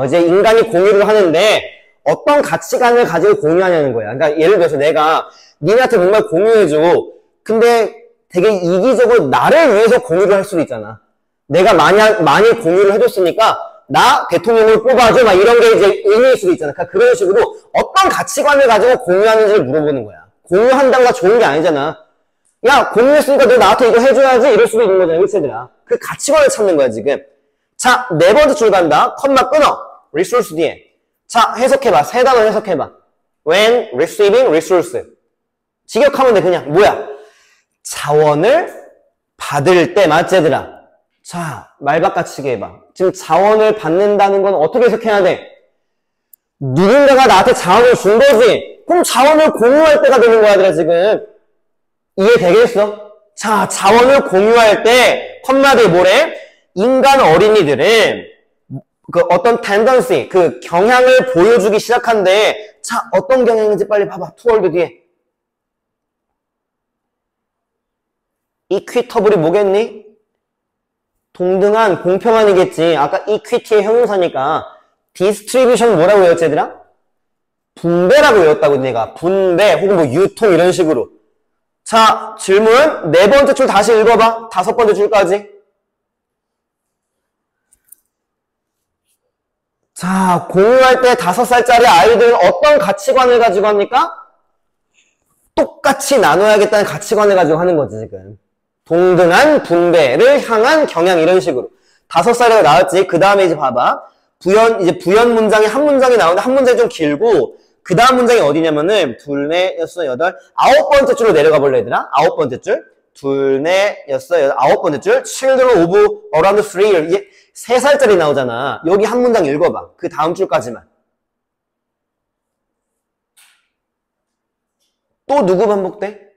이제 인간이 공유를 하는데 어떤 가치관을 가지고 공유하냐는 거야. 그러니까 예를 들어서 내가 니네한테 뭔가 공유해줘. 근데 되게 이기적으로 나를 위해서 공유를 할 수도 있잖아. 내가 많이 공유를 해줬으니까 나 대통령을 뽑아줘. 막 이런 게 이제 의미일 수도 있잖아. 그러니까 그런 식으로 어떤 가치관을 가지고 공유하는지를 물어보는 거야. 공유한다는 거 좋은 게 아니잖아. 야, 공유했으니까 너 나한테 이거 해줘야지. 이럴 수도 있는 거잖아, 그치들아. 그 가치관을 찾는 거야, 지금. 자, 네 번째 줄 간다. 컴마 끊어. resource 뒤에. 자, 해석해봐. 세 단어 해석해봐. when receiving resource. 직역하면 돼, 그냥. 뭐야? 자원을 받을 때, 맞지, 얘들아? 자, 말 바꿔치기 해봐. 지금 자원을 받는다는 건 어떻게 해석해야 돼? 누군가가 나한테 자원을 준 거지? 그럼 자원을 공유할 때가 되는 거야, 얘들아, 지금. 이해되겠어? 자, 자원을 공유할 때, 컴마 뒤에 뭐래? 인간 어린이들은 그 어떤 tendency, 그 경향을 보여주기 시작한데, 자, 어떤 경향인지 빨리 봐봐. toward 뒤에. equitable이 뭐겠니? 동등한, 공평한이겠지. 아까 equity의 형용사니까 distribution 뭐라고 외웠지, 얘들아? 분배라고 외웠다고, 내가. 분배, 혹은 뭐 유통 이런 식으로. 자, 질문. 네 번째 줄 다시 읽어봐. 다섯 번째 줄까지. 자, 공유할 때 5살짜리 아이들은 어떤 가치관을 가지고 합니까? 똑같이 나눠야겠다는 가치관을 가지고 하는 거지, 지금. 동등한 분배를 향한 경향, 이런 식으로. 5살이가 나왔지. 그 다음에 이제 봐봐. 부연 문장이 한 문장이 나오는데 한 문장이 좀 길고, 그 다음 문장이 어디냐면은, 둘, 넷, 여섯, 여덟, 아홉 번째 줄로 내려가 볼래, 얘들아? 아홉 번째 줄. 둘, 넷, 여섯, 여덟, 아홉 번째 줄. Children of around 3 years. 3살짜리 나오잖아. 여기 한 문장 읽어봐. 그 다음 줄까지만. 또 누구 반복돼?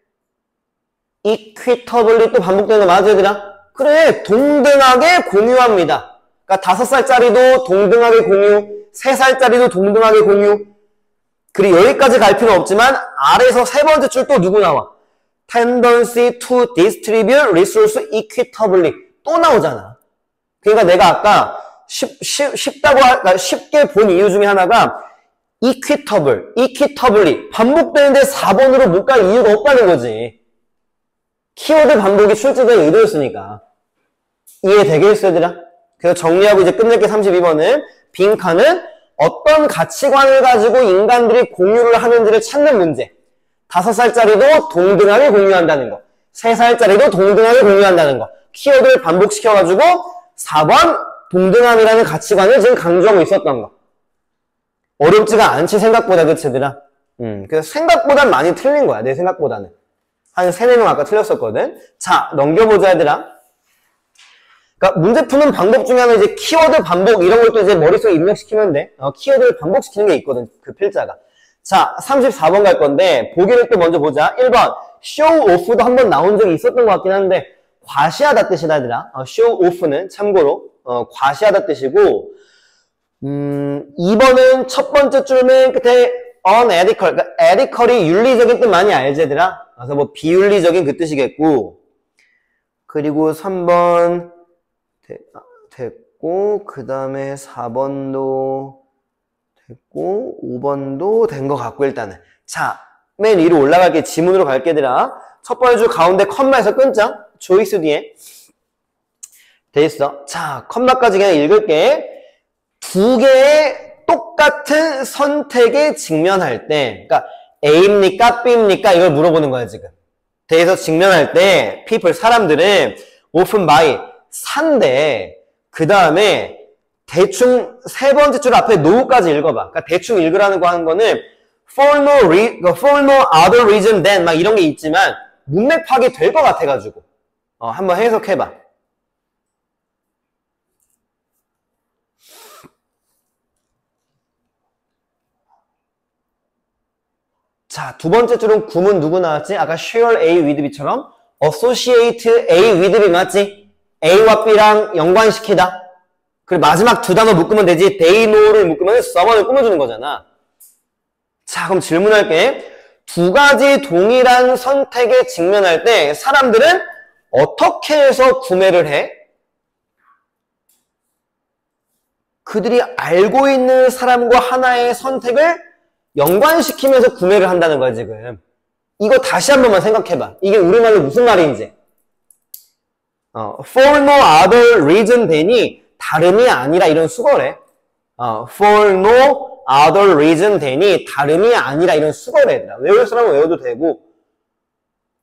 equitably 또 반복되는 거 맞아, 얘들아? 그래, 동등하게 공유합니다. 그러니까 5살짜리도 동등하게 공유, 3살짜리도 동등하게 공유. 그리고 여기까지 갈 필요는 없지만 아래에서 세 번째 줄 또 누구 나와? tendency to distribute resource equitably 또 나오잖아. 그러니까 내가 아까 쉽게 본 이유 중에 하나가 equitably 반복되는데 4번으로 못 갈 이유가 없다는 거지. 키워드 반복이 출제된 의도였으니까. 이해되겠어, 얘들아? 그래서 정리하고 이제 끝낼게. 32번은 빈칸은 어떤 가치관을 가지고 인간들이 공유를 하는지를 찾는 문제. 5살짜리도 동등하게 공유한다는 거. 3살짜리도 동등하게 공유한다는 거. 키워드를 반복시켜가지고 4번 동등함이라는 가치관을 지금 강조하고 있었던 거. 어렵지가 않지, 생각보다. 그치, 얘들아? 그래서 생각보단 많이 틀린 거야, 내 생각보다는. 한 3, 4명 아까 틀렸었거든. 자, 넘겨보자, 얘들아. 그러니까 문제 푸는 방법 중에 하나는 이제 키워드 반복 이런 것도 이제 머릿속에 입력시키면 돼. 키워드를 반복시키는 게 있거든, 그 필자가. 자, 34번 갈 건데 보기를 또 먼저 보자. 1번 show off도 한번 나온 적이 있었던 것 같긴 한데 과시하다 뜻이다, 얘들아. show off는 참고로 과시하다 뜻이고 2번은 첫 번째 줄 맨 끝에 unethical, 그러니까 ethical이 윤리적인 뜻 많이 알지, 얘들아? 그래서 뭐 비윤리적인 그 뜻이겠고, 그리고 3번 됐고, 그 다음에 4번도 됐고, 5번도 된 것 같고, 일단은. 자, 맨 위로 올라갈게. 지문으로 갈게 얘들아. 첫 번째 줄 가운데 컴마에서 끊자. 조이스 뒤에. 돼 있어. 자, 컴마까지 그냥 읽을게. 두 개의 똑같은 선택에 직면할 때, 그러니까 A입니까? B입니까? 이걸 물어보는 거야, 지금. 대해서 직면할 때, people, 사람들은 often buy, 산대. 그 다음에 대충 세 번째 줄 앞에 no까지 읽어봐. 그러니까 대충 읽으라는 거 하는 거는 for no other reason than 막 이런 게 있지만 문맥 파악이 될 것 같아가지고 한번 해석해봐. 자, 두 번째 줄은 구문 누구 나왔지? 아까 share A with B처럼 associate A with B 맞지? A와 B랑 연관시키다. 그리고 마지막 두 단어 묶으면 되지. they know를 묶으면 someone을 꾸며주는 거잖아. 자, 그럼 질문할게. 두 가지 동일한 선택에 직면할 때 사람들은 어떻게 해서 구매를 해? 그들이 알고 있는 사람과 하나의 선택을 연관시키면서 구매를 한다는 거야, 지금. 이거 다시 한 번만 생각해봐. 이게 우리말로 무슨 말인지. for no other reason than이 다름이 아니라 이런 수거래. for no other reason than이 다름이 아니라 이런 수거래. 외울 사람은 외워도 되고.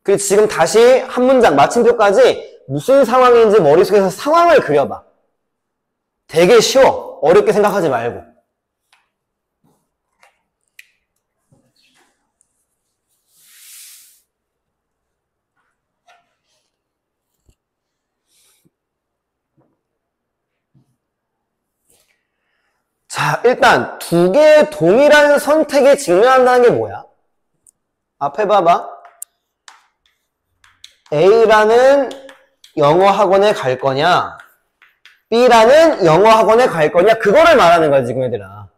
그리고 지금 다시 한 문장 마침표까지 무슨 상황인지 머릿속에서 상황을 그려봐. 되게 쉬워. 어렵게 생각하지 말고. 자, 일단 두 개의 동일한 선택에 직면한다는 게 뭐야? 앞에 봐봐. A라는 영어 학원에 갈 거냐? B라는 영어 학원에 갈 거냐? 그거를 말하는 거야, 지금 얘들아.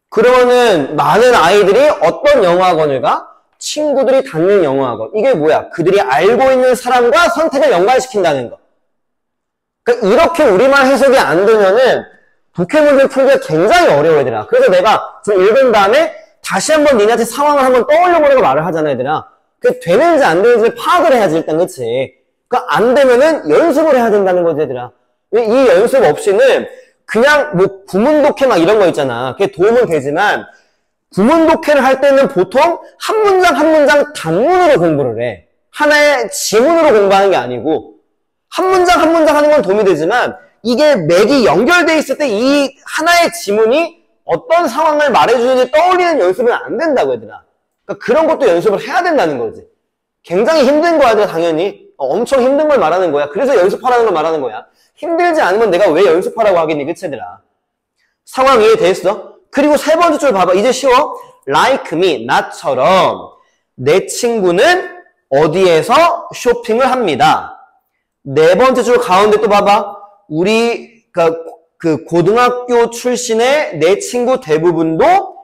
그러면은 많은 아이들이 어떤 영어 학원을 가? 친구들이 다니는 영어 학원. 이게 뭐야? 그들이 알고 있는 사람과 선택을 연관시킨다는 거. 그러니까 이렇게 우리말 해석이 안 되면은 독해문제 풀기가 굉장히 어려워, 얘들아. 그래서 내가 좀 읽은 다음에 다시 한번 니네한테 상황을 한번 떠올려보려고 말을 하잖아, 얘들아. 그게 되는지 안 되는지 파악을 해야지, 일단, 그치? 그러니까 안 되면은 연습을 해야 된다는 거지, 얘들아. 이 연습 없이는 그냥 뭐 구문독해 막 이런 거 있잖아. 그게 도움은 되지만 구문독해를 할 때는 보통 한 문장 한 문장 단문으로 공부를 해. 하나의 지문으로 공부하는 게 아니고 한 문장 한 문장 하는 건 도움이 되지만 이게 맥이 연결돼 있을 때 이 하나의 지문이 어떤 상황을 말해주는지 떠올리는 연습은 안 된다고, 얘들아. 그러니까 그런 것도 연습을 해야 된다는 거지. 굉장히 힘든 거야, 당연히. 엄청 힘든 걸 말하는 거야. 그래서 연습하라는 걸 말하는 거야. 힘들지 않으면 내가 왜 연습하라고 하겠니, 그치, 얘들아. 상황 이해됐어? 그리고 세 번째 줄 봐봐. 이제 쉬워. Like me, 나처럼 내 친구는 어디에서 쇼핑을 합니다. 네 번째 줄 가운데 또 봐봐. 우리 그 고등학교 출신의 내 친구 대부분도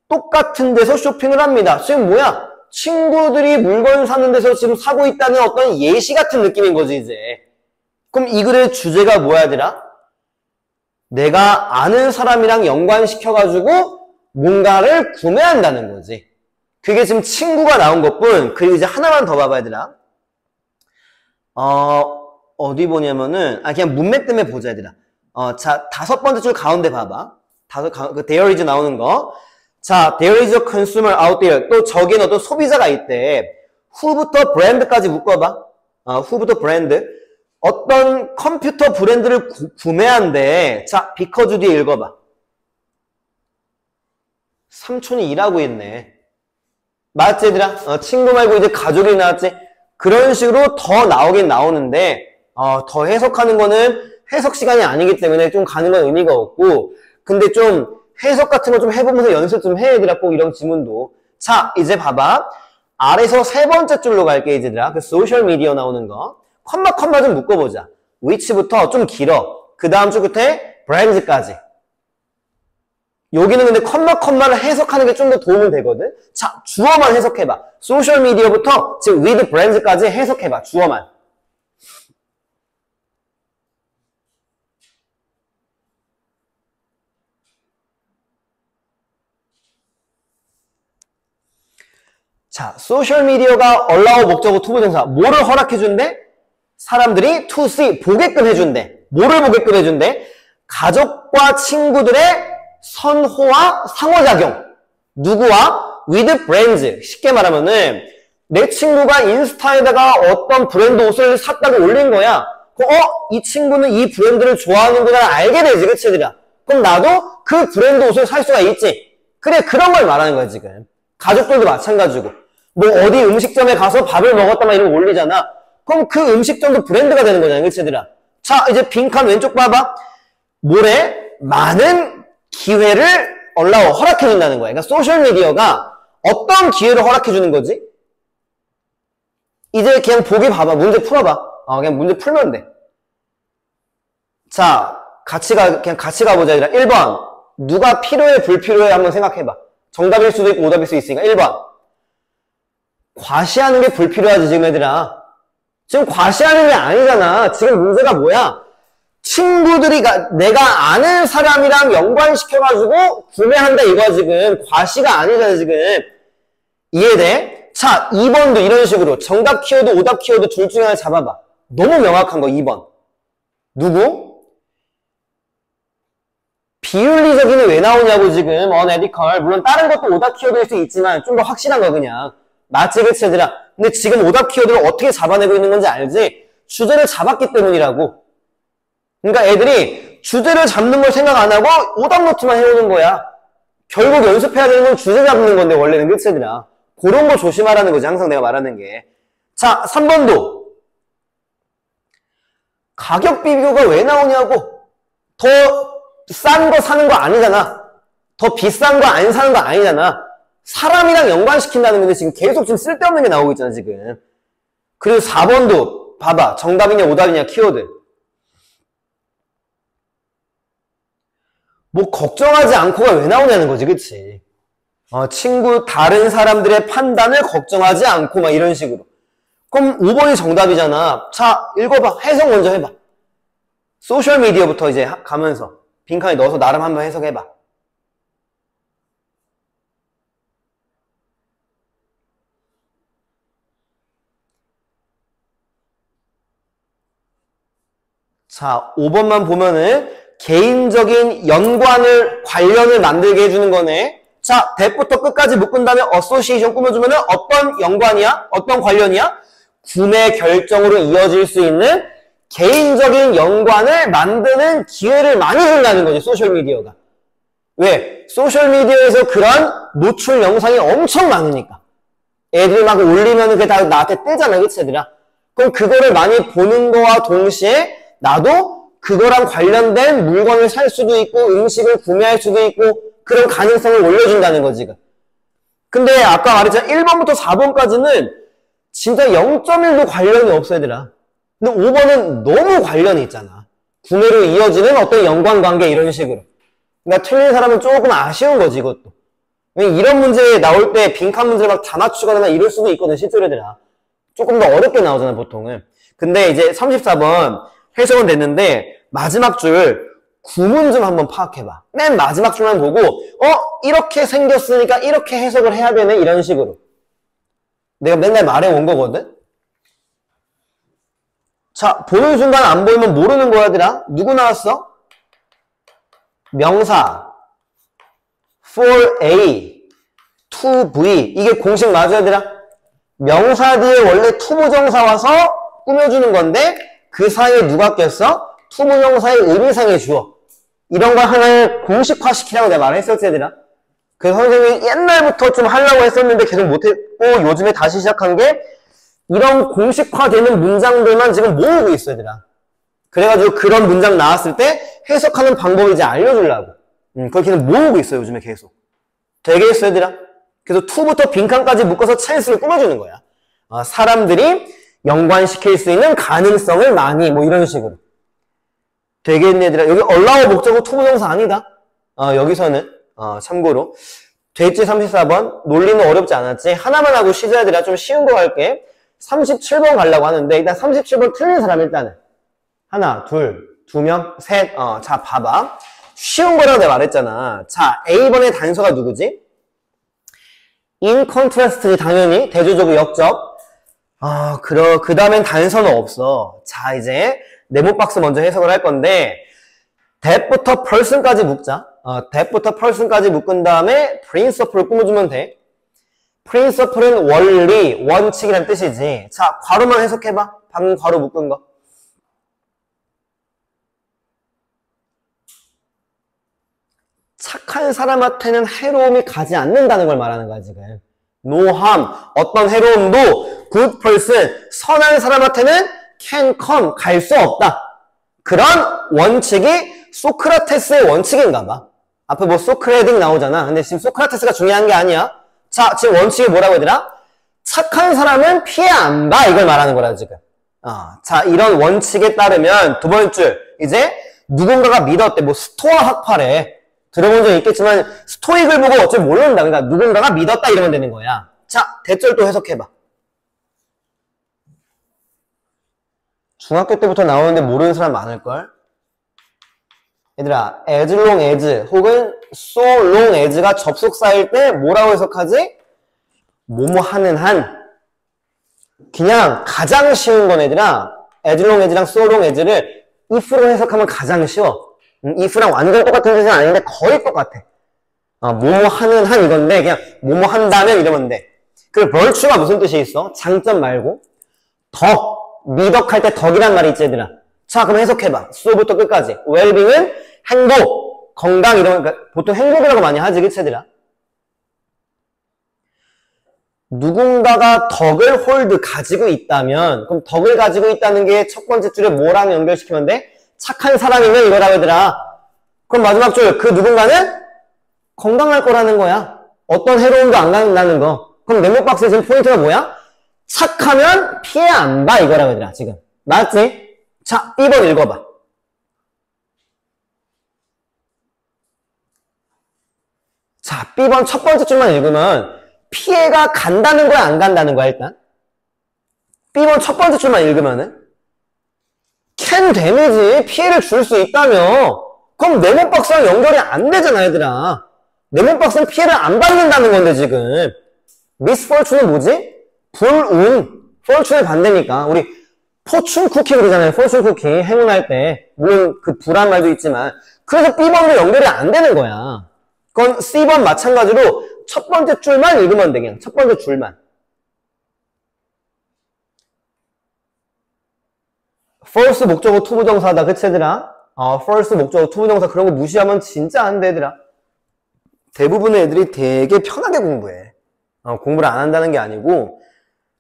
똑같은 데서 쇼핑을 합니다. 지금 뭐야? 친구들이 물건 사는 데서 지금 사고 있다는 어떤 예시 같은 느낌인 거지, 이제. 그럼 이 글의 주제가 뭐야, 얘들아? 내가 아는 사람이랑 연관시켜가지고 뭔가를 구매한다는 거지. 그게 지금 친구가 나온 것뿐. 그리고 이제 하나만 더 봐봐, 얘들아. 어디 보냐면은, 그냥 문맥 때문에 보자, 얘들아. 자, 다섯 번째 줄 가운데 봐봐. 그 there is 나오는 거. 자, there is a consumer out there. 또 저기는 어떤 소비자가 있대. who부터 brand까지 묶어봐. who부터 brand. 어떤 컴퓨터 브랜드를 구매한대. 자, because 뒤에 읽어봐. 삼촌이 일하고 있네. 맞지, 얘들아? 친구 말고 이제 가족이 나왔지? 그런 식으로 더 나오긴 나오는데, 더 해석하는 거는 해석 시간이 아니기 때문에 좀 가는 건 의미가 없고, 근데 좀 해석 같은 거 좀 해보면서 연습 좀 해, 얘들아. 꼭 이런 지문도. 자, 이제 봐봐. 아래서 세 번째 줄로 갈게, 얘들아. 그 소셜 미디어 나오는 거. 컴마 좀 묶어보자. which부터 좀 길어. 그 다음 줄 끝에 brands까지. 여기는 근데 컴마를 해석하는 게 좀 더 도움이 되거든. 자, 주어만 해석해봐. 소셜 미디어부터 지금 with brands까지 해석해봐. 주어만. 자, 소셜미디어가 allow 목적어 투부정사. 뭐를 허락해준대? 사람들이 to see, 보게끔 해준대. 뭐를 보게끔 해준대? 가족과 친구들의 선호와 상호작용. 누구와? with brands. 쉽게 말하면은 내 친구가 인스타에다가 어떤 브랜드 옷을 샀다고 올린 거야. 이 친구는 이 브랜드를 좋아하는구나 알게 되지, 그치, 얘들아? 그럼 나도 그 브랜드 옷을 살 수가 있지. 그래, 그런 걸 말하는 거야, 지금. 가족들도 마찬가지고. 뭐, 어디 음식점에 가서 밥을 먹었다 막 이런 거 올리잖아. 그럼 그 음식점도 브랜드가 되는 거잖아, 그치, 얘들아? 자, 이제 빈칸 왼쪽 봐봐. 뭐래? 많은 기회를 허락해준다는 거야. 그러니까 소셜미디어가 어떤 기회를 허락해주는 거지? 이제 그냥 보기 봐봐. 문제 풀어봐. 그냥 문제 풀면 돼. 자, 그냥 같이 가보자. 1번. 누가 필요해, 불필요해? 한번 생각해봐. 정답일 수도 있고 오답일 수 있으니까. 1번. 과시하는 게 불필요하지, 지금 얘들아. 지금 과시하는 게 아니잖아. 지금 문제가 뭐야? 친구들이, 내가 아는 사람이랑 연관시켜가지고 구매한다, 이거야, 지금. 과시가 아니잖아, 지금. 이해돼? 자, 2번도 이런 식으로. 정답 키워드, 오답 키워드 둘 중에 하나 잡아봐. 너무 명확한 거, 2번. 누구? 비윤리적인이 왜 나오냐고, 지금. unethical. 물론 다른 것도 오답 키워드일 수 있지만 좀 더 확실한 거, 그냥. 맞지, 그치, 얘들아? 근데 지금 오답 키워드를 어떻게 잡아내고 있는 건지 알지? 주제를 잡았기 때문이라고. 그러니까 애들이 주제를 잡는 걸 생각 안 하고 오답 노트만 해오는 거야. 결국 연습해야 되는 건 주제 잡는 건데, 원래는, 그치, 얘들아? 그런 거 조심하라는 거지, 항상 내가 말하는 게. 자, 3번도. 가격 비교가 왜 나오냐고. 더 싼 거 사는 거 아니잖아. 더 비싼 거 안 사는 거 아니잖아. 사람이랑 연관시킨다는 건데 지금 계속 지금 쓸데없는 게 나오고 있잖아, 지금. 그리고 4번도 봐봐. 정답이냐 오답이냐 키워드. 뭐 걱정하지 않고가 왜 나오냐는 거지, 그치? 친구, 다른 사람들의 판단을 걱정하지 않고 막 이런 식으로. 그럼 5번이 정답이잖아. 자, 읽어봐. 해석 먼저 해봐. 소셜미디어부터 이제 가면서 빈칸에 넣어서 나름 한번 해석해봐. 자, 5번만 보면은 개인적인 관련을 만들게 해주는 거네. 자, 대부터 끝까지 묶은 다음에 어소시에이션 꾸며주면은 어떤 연관이야? 어떤 관련이야? 구매 결정으로 이어질 수 있는 개인적인 연관을 만드는 기회를 많이 준다는 거지, 소셜미디어가. 왜? 소셜미디어에서 그런 노출 영상이 엄청 많으니까. 애들 막 올리면은 그게 다 나한테 뜨잖아, 그치, 얘들아? 그럼 그거를 많이 보는 거와 동시에 나도 그거랑 관련된 물건을 살 수도 있고 음식을 구매할 수도 있고 그런 가능성을 올려준다는 거지. 근데 아까 말했잖아. 1번부터 4번까지는 진짜 0.1도 관련이 없어, 얘들아. 근데 5번은 너무 관련이 있잖아. 구매로 이어지는 어떤 연관관계 이런 식으로. 그러니까 틀린 사람은 조금 아쉬운 거지, 이것도. 이런 문제 나올 때 빈칸 문제를 막 다 맞추거나 이럴 수도 있거든, 실제로 얘들아. 조금 더 어렵게 나오잖아, 보통은. 근데 이제 34번 해석은 됐는데 마지막 줄 구문 좀 한번 파악해봐. 맨 마지막 줄만 보고 이렇게 생겼으니까 이렇게 해석을 해야 되네, 이런 식으로. 내가 맨날 말해온 거거든. 자, 보는 순간 안 보이면 모르는 거야, 얘들아. 누구 나왔어? 명사 for A, to V. 이게 공식 맞아, 얘들아? 명사 뒤에 원래 투부정사 와서 꾸며주는 건데 그 사이에 누가 꼈어? 투부정사의 의미상의 주어. 이런 거 하나를 공식화시키라고 내가 말했었지, 얘들아. 그래서 선생님이 옛날부터 좀 하려고 했었는데 계속 못했고 요즘에 다시 시작한 게 이런 공식화되는 문장들만 지금 모으고 있어, 얘들아. 그래가지고 그런 문장 나왔을 때 해석하는 방법을 이제 알려주려고. 그렇게 모으고 있어, 요즘에 계속. 되겠어, 얘들아? 그래서 to부터 빈칸까지 묶어서 찬스를 꾸며주는 거야. 사람들이 연관시킬 수 있는 가능성을 많이, 뭐 이런 식으로. 되겠네, 얘들아. 여기 allow 목적어 투부정사 아니다. 여기서는, 참고로. 됐지, 34번. 논리는 어렵지 않았지. 하나만 하고 쉬자, 얘들아. 좀 쉬운 거 갈게. 37번 가려고 하는데, 일단 37번 틀린 사람 일단은. 하나, 둘, 두 명, 셋. 자, 봐봐. 쉬운 거라고 내가 말했잖아. 자, A번의 단서가 누구지? in contrast지 당연히 대조적으로 역적. 그 다음엔 단서는 없어. 자, 이제 네모 박스 먼저 해석을 할 건데 that부터 person까지 묶자. that부터 person까지 묶은 다음에 principle을 꾸며주면 돼. principle은 원리, 원칙이란 뜻이지. 자, 괄호만 해석해봐. 방금 괄호 묶은 거. 착한 사람한테는 해로움이 가지 않는다는 걸 말하는 거야, 지금. No harm, 어떤 해로움도 good person, 선한 사람한테는 can come, 갈 수 없다. 그런 원칙이 소크라테스의 원칙인가 봐. 앞에 뭐 소크레딩 나오잖아. 근데 지금 소크라테스가 중요한 게 아니야. 자, 지금 원칙이 뭐라고 얘들아? 착한 사람은 피해 안 봐. 이걸 말하는 거라, 지금. 자, 이런 원칙에 따르면 두 번째 줄, 이제 누군가가 믿었대. 뭐 스토아 학파래. 들어본 적 있겠지만 스토익을 보고 어차피 모른다. 그러니까 누군가가 믿었다 이러면 되는 거야. 자, 대절 또 해석해봐. 중학교 때부터 나오는데 모르는 사람 많을걸? 얘들아, as long as 혹은 so long as가 접속사일 때 뭐라고 해석하지? 뭐뭐 하는 한. 그냥 가장 쉬운 건 얘들아, as long as랑 so long as를 if로 해석하면 가장 쉬워. if랑 완전 똑같은 뜻은 아닌데 거의 똑같아. 뭐뭐 하는 한 이건데 그냥 뭐뭐 한다면 이러면 돼. 그 virtue가 무슨 뜻이 있어? 장점 말고 덕, 미덕할 때 덕이란 말이 있지 얘들아. 자, 그럼 해석해봐. 수부터 끝까지. well-being은 행복, 건강 이런 그러니까 보통 행복이라고 많이 하지 그치 얘들아? 누군가가 덕을 홀드 가지고 있다면 그럼 덕을 가지고 있다는 게 첫 번째 줄에 뭐랑 연결시키면 돼? 착한 사람이면 이거라고 얘들아. 그럼 마지막 줄, 그 누군가는 건강할 거라는 거야. 어떤 해로움도 안 간다는 거. 그럼 네모 박스의 지금 포인트가 뭐야? 착하면 피해 안 봐 이거라고 얘들아 지금. 맞지? 자, B번 읽어봐. 자, B번 첫 번째 줄만 읽으면 피해가 간다는 거야 안 간다는 거야 일단? B번 첫 번째 줄만 읽으면은 can damage지 피해를 줄 수 있다며. 그럼 네모 박스랑 연결이 안 되잖아 얘들아. 네모 박스는 피해를 안 받는다는 건데 지금. misfortune은 뭐지? 불운. fortune의 반대니까. 우리 포춘 쿠키 그러잖아요. 포춘 쿠키 행운할 때. 물론 그 불안 말도 있지만. 그래서 B번으로 연결이 안 되는 거야. 그건 C번 마찬가지로 첫 번째 줄만 읽으면 돼 그냥. 첫 번째 줄만. false 목적어 투부정사다. 그치 얘들아? false 목적어 투부정사 그런 거 무시하면 진짜 안 돼 얘들아. 대부분의 애들이 되게 편하게 공부해. 공부를 안 한다는 게 아니고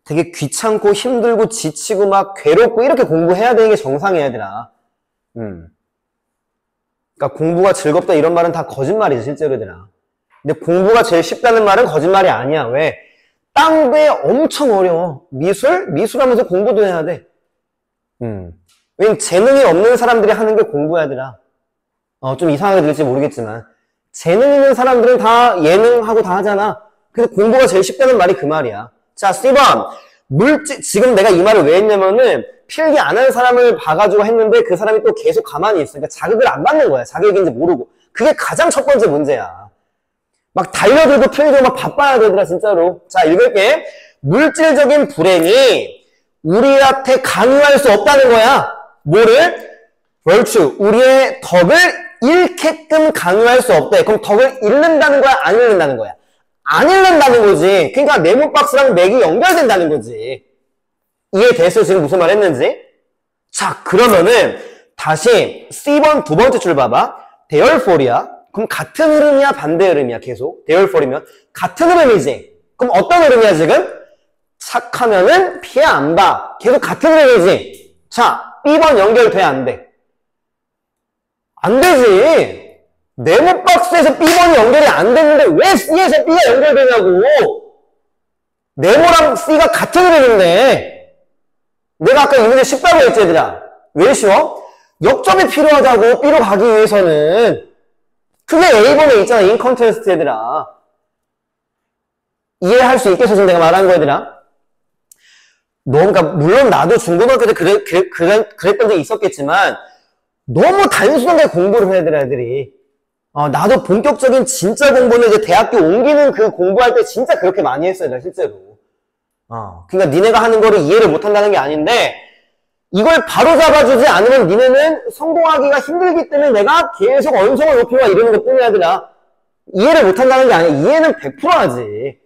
되게 귀찮고 힘들고 지치고 막 괴롭고 이렇게 공부해야 되는 게 정상이야 얘들아. 그러니까 공부가 즐겁다 이런 말은 다 거짓말이지 실제로 얘들아. 근데 공부가 제일 쉽다는 말은 거짓말이 아니야. 왜? 땅배 엄청 어려워. 미술하면서 공부도 해야 돼. 왜냐면 재능이 없는 사람들이 하는 게 공부야 얘들아. 좀 이상하게 들릴지 모르겠지만 재능 있는 사람들은 다 예능하고 다 하잖아. 그래서 공부가 제일 쉽다는 말이 그 말이야. 자, C번 지금 내가 이 말을 왜 했냐면은 필기 안 하는 사람을 봐가지고 했는데 그 사람이 또 계속 가만히 있으니까 자극을 안 받는 거야. 자격인지 모르고. 그게 가장 첫 번째 문제야. 막 달려들고 필기도 막 바빠야 되더라 진짜로. 자, 읽을게. 물질적인 불행이 우리한테 강요할 수 없다는 거야. 뭐를? virtue. 우리의 덕을 잃게끔 강요할 수 없대. 그럼 덕을 잃는다는 거야? 안 잃는다는 거야? 안 잃는다는 거지. 그러니까 네모 박스랑 맥이 연결된다는 거지. 이해됐어? 지금 무슨 말 했는지? 자, 그러면은 다시 C번 두 번째 줄 봐봐. Therefore이야. 그럼 같은 흐름이야? 반대 흐름이야? 계속. Therefore이면 같은 흐름이지. 그럼 어떤 흐름이야 지금? 착하면은 피해 안 봐. 계속 같은 흐름이지. 자, B번 연결돼 안 돼? 안 되지. 네모 박스에서 B번이 연결이 안 됐는데 왜 C에서 B가 연결되냐고. 네모랑 C가 같은 흐름인데. 내가 아까 이 문제 쉽다고 했지 얘들아. 왜 쉬워? 역점이 필요하다고 B로 가기 위해서는. 그게 A번에 있잖아. in contrast 얘들아. 이해할 수 있겠어 지금 내가 말한 거 얘들아. 그러니까 물론 나도 중고등학교 때 그랬던 적이 있었겠지만 너무 단순하게 공부를 해야 돼 애들이. 나도 본격적인 진짜 공부는 이제 대학교 옮기는 그 공부할 때 진짜 그렇게 많이 했어요, 나 실제로. 그러니까 니네가 하는 거를 이해를 못 한다는 게 아닌데, 이걸 바로 잡아주지 않으면 니네는 성공하기가 힘들기 때문에 내가 계속 언성을 높이고 이러는 것 뿐이야, 얘들아. 이해를 못 한다는 게 아니야. 이해는 100% 하지.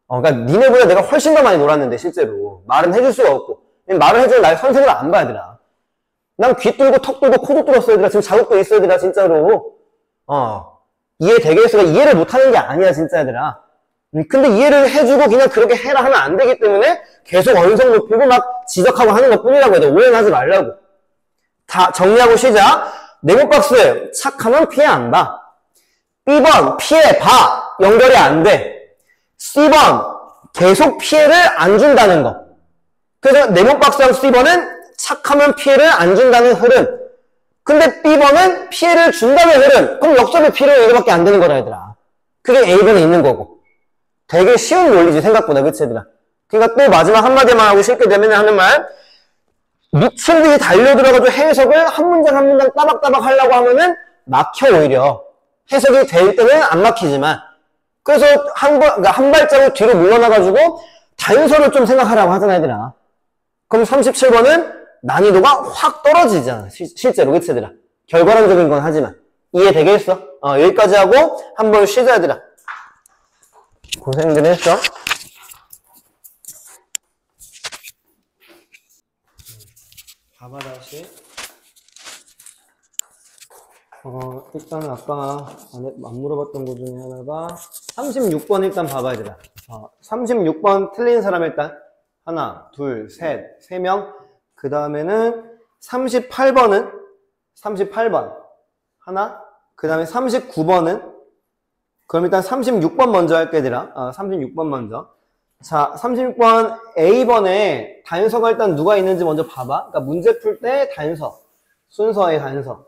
그러니까 니네보다 내가 훨씬 더 많이 놀았는데, 실제로. 말은 해줄 수가 없고. 말을 해주면 날 선생을 안 봐, 얘들아. 난 귀 뚫고 턱 뚫고 코도 뚫었어, 얘들아. 지금 자극도 있어, 얘들아, 진짜로. 이해되겠어. 이해를 못 하는 게 아니야, 진짜, 얘들아. 근데 이해를 해주고 그냥 그렇게 해라 하면 안 되기 때문에 계속 언성 높이고 막 지적하고 하는 것 뿐이라고 해도 오해는 하지 말라고. 다 정리하고 시작. 네모박스 착하면 피해 안 봐. B번 피해 봐. 연결이 안 돼. C번 계속 피해를 안 준다는 거. 그래서 네모박스랑 C번은 착하면 피해를 안 준다는 흐름. 근데 B번은 피해를 준다는 흐름. 그럼 역설의 피해는 이거밖에 안 되는 거라 얘들아. 그게 A번에 있는 거고. 되게 쉬운 논리지 생각보다, 그치 얘들아. 그러니까 또 마지막 한마디만 하고 쉽게 되면 하는 말, 미친 듯이 달려들어가지고 해석을 한 문장 한 문장 따박따박 하려고 하면은 막혀 오히려. 해석이 될 때는 안 막히지만. 그래서 그러니까 한 발자국 뒤로 물러나가지고 단서를 좀 생각하라고 하잖아 얘들아. 그럼 37번은 난이도가 확 떨어지잖아 실제로, 그치 얘들아. 결과론적인 건 하지만 이해되겠어? 여기까지 하고 한번 쉬자 얘들아. 고생들 했어. 봐봐 다시. 일단은 아까 안 물어봤던 거 중에 하나가 36번 일단 봐봐 얘들아. 36번 틀린 사람 일단 하나, 둘, 셋, 세 명. 그 다음에는 38번은 38번 하나. 그 다음에 39번은 그럼 일단 36번 먼저 할게 얘들아. 36번 먼저. 자, 36번 A번에 단서가 일단 누가 있는지 먼저 봐봐. 그러니까 문제 풀 때 단서, 순서의 단서.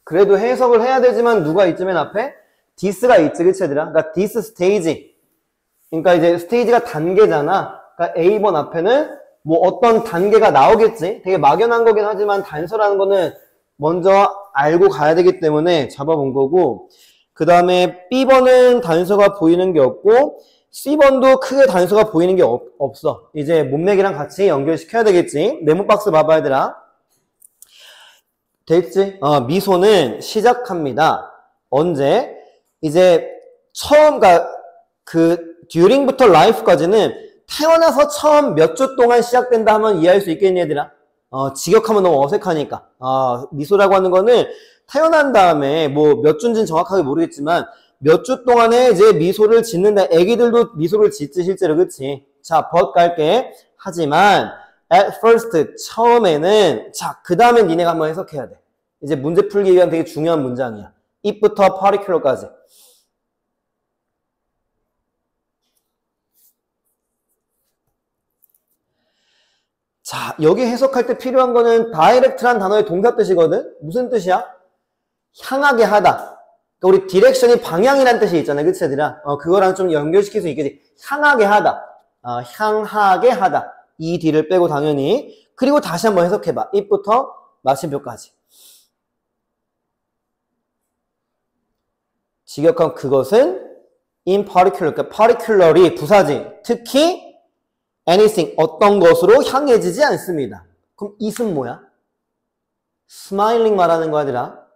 그래도 해석을 해야 되지만 누가 있지 맨 앞에? this가 있지, 그치 얘들아? 그러니까 this stage. 그러니까 이제 스테이지가 단계잖아. 그러니까 A번 앞에는 뭐 어떤 단계가 나오겠지. 되게 막연한 거긴 하지만 단서라는 거는 먼저 알고 가야 되기 때문에 잡아본 거고, 그 다음에 B번은 단서가 보이는 게 없고 C번도 크게 단서가 보이는 게 없어. 이제 문맥이랑 같이 연결시켜야 되겠지. 네모박스 봐봐 얘들아. 됐지? 미소는 시작합니다. 언제? 이제 처음 during부터 life까지는 태어나서 처음 몇 주 동안 시작된다 하면 이해할 수 있겠니 얘들아? 직역하면 너무 어색하니까. 미소라고 하는 거는 태어난 다음에 뭐 몇 주인지는 정확하게 모르겠지만 몇 주 동안에 이제 미소를 짓는다. 애기들도 미소를 짓지 실제로, 그치? 자, but 갈게. 하지만 at first 처음에는 자, 그 다음에 니네가 한번 해석해야 돼. 이제 문제 풀기 위한 되게 중요한 문장이야. it부터 particular까지. 자, 여기 해석할 때 필요한 거는 direct란 단어의 동사 뜻이거든? 무슨 뜻이야? 향하게 하다. 그러니까 우리 디렉션이 방향이란 뜻이 있잖아요. 그치, 얘들아? 그거랑 좀 연결시킬 수 있겠지. 향하게 하다. 향하게 하다. 이 D를 빼고 당연히. 그리고 다시 한번 해석해봐. it부터 마침표까지. 직역한 그것은 in particular, 그러니까 particularly 부사지. 특히 anything, 어떤 것으로 향해지지 않습니다. 그럼 it은 뭐야? smiling 말하는 거야, 얘들아.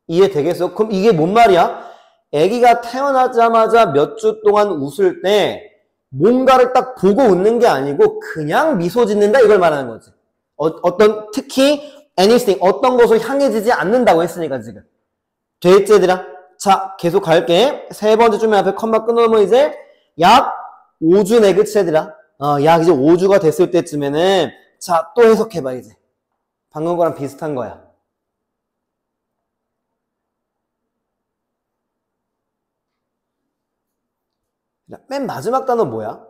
이해되겠어? 그럼 이게 뭔 말이야? 아기가 태어나자마자 몇 주 동안 웃을 때 뭔가를 딱 보고 웃는 게 아니고 그냥 미소 짓는다 이걸 말하는 거지. 어떤 특히 anything, 어떤 것으로 향해지지 않는다고 했으니까 지금. 됐지, 얘들아? 자, 계속 갈게. 세 번째 주면 앞에 컴마 끊어놓으면 이제 약 5주네, 그치, 얘들아? 약 이제 5주가 됐을 때쯤에는 자, 또 해석해봐, 이제. 방금 거랑 비슷한 거야. 맨 마지막 단어 뭐야?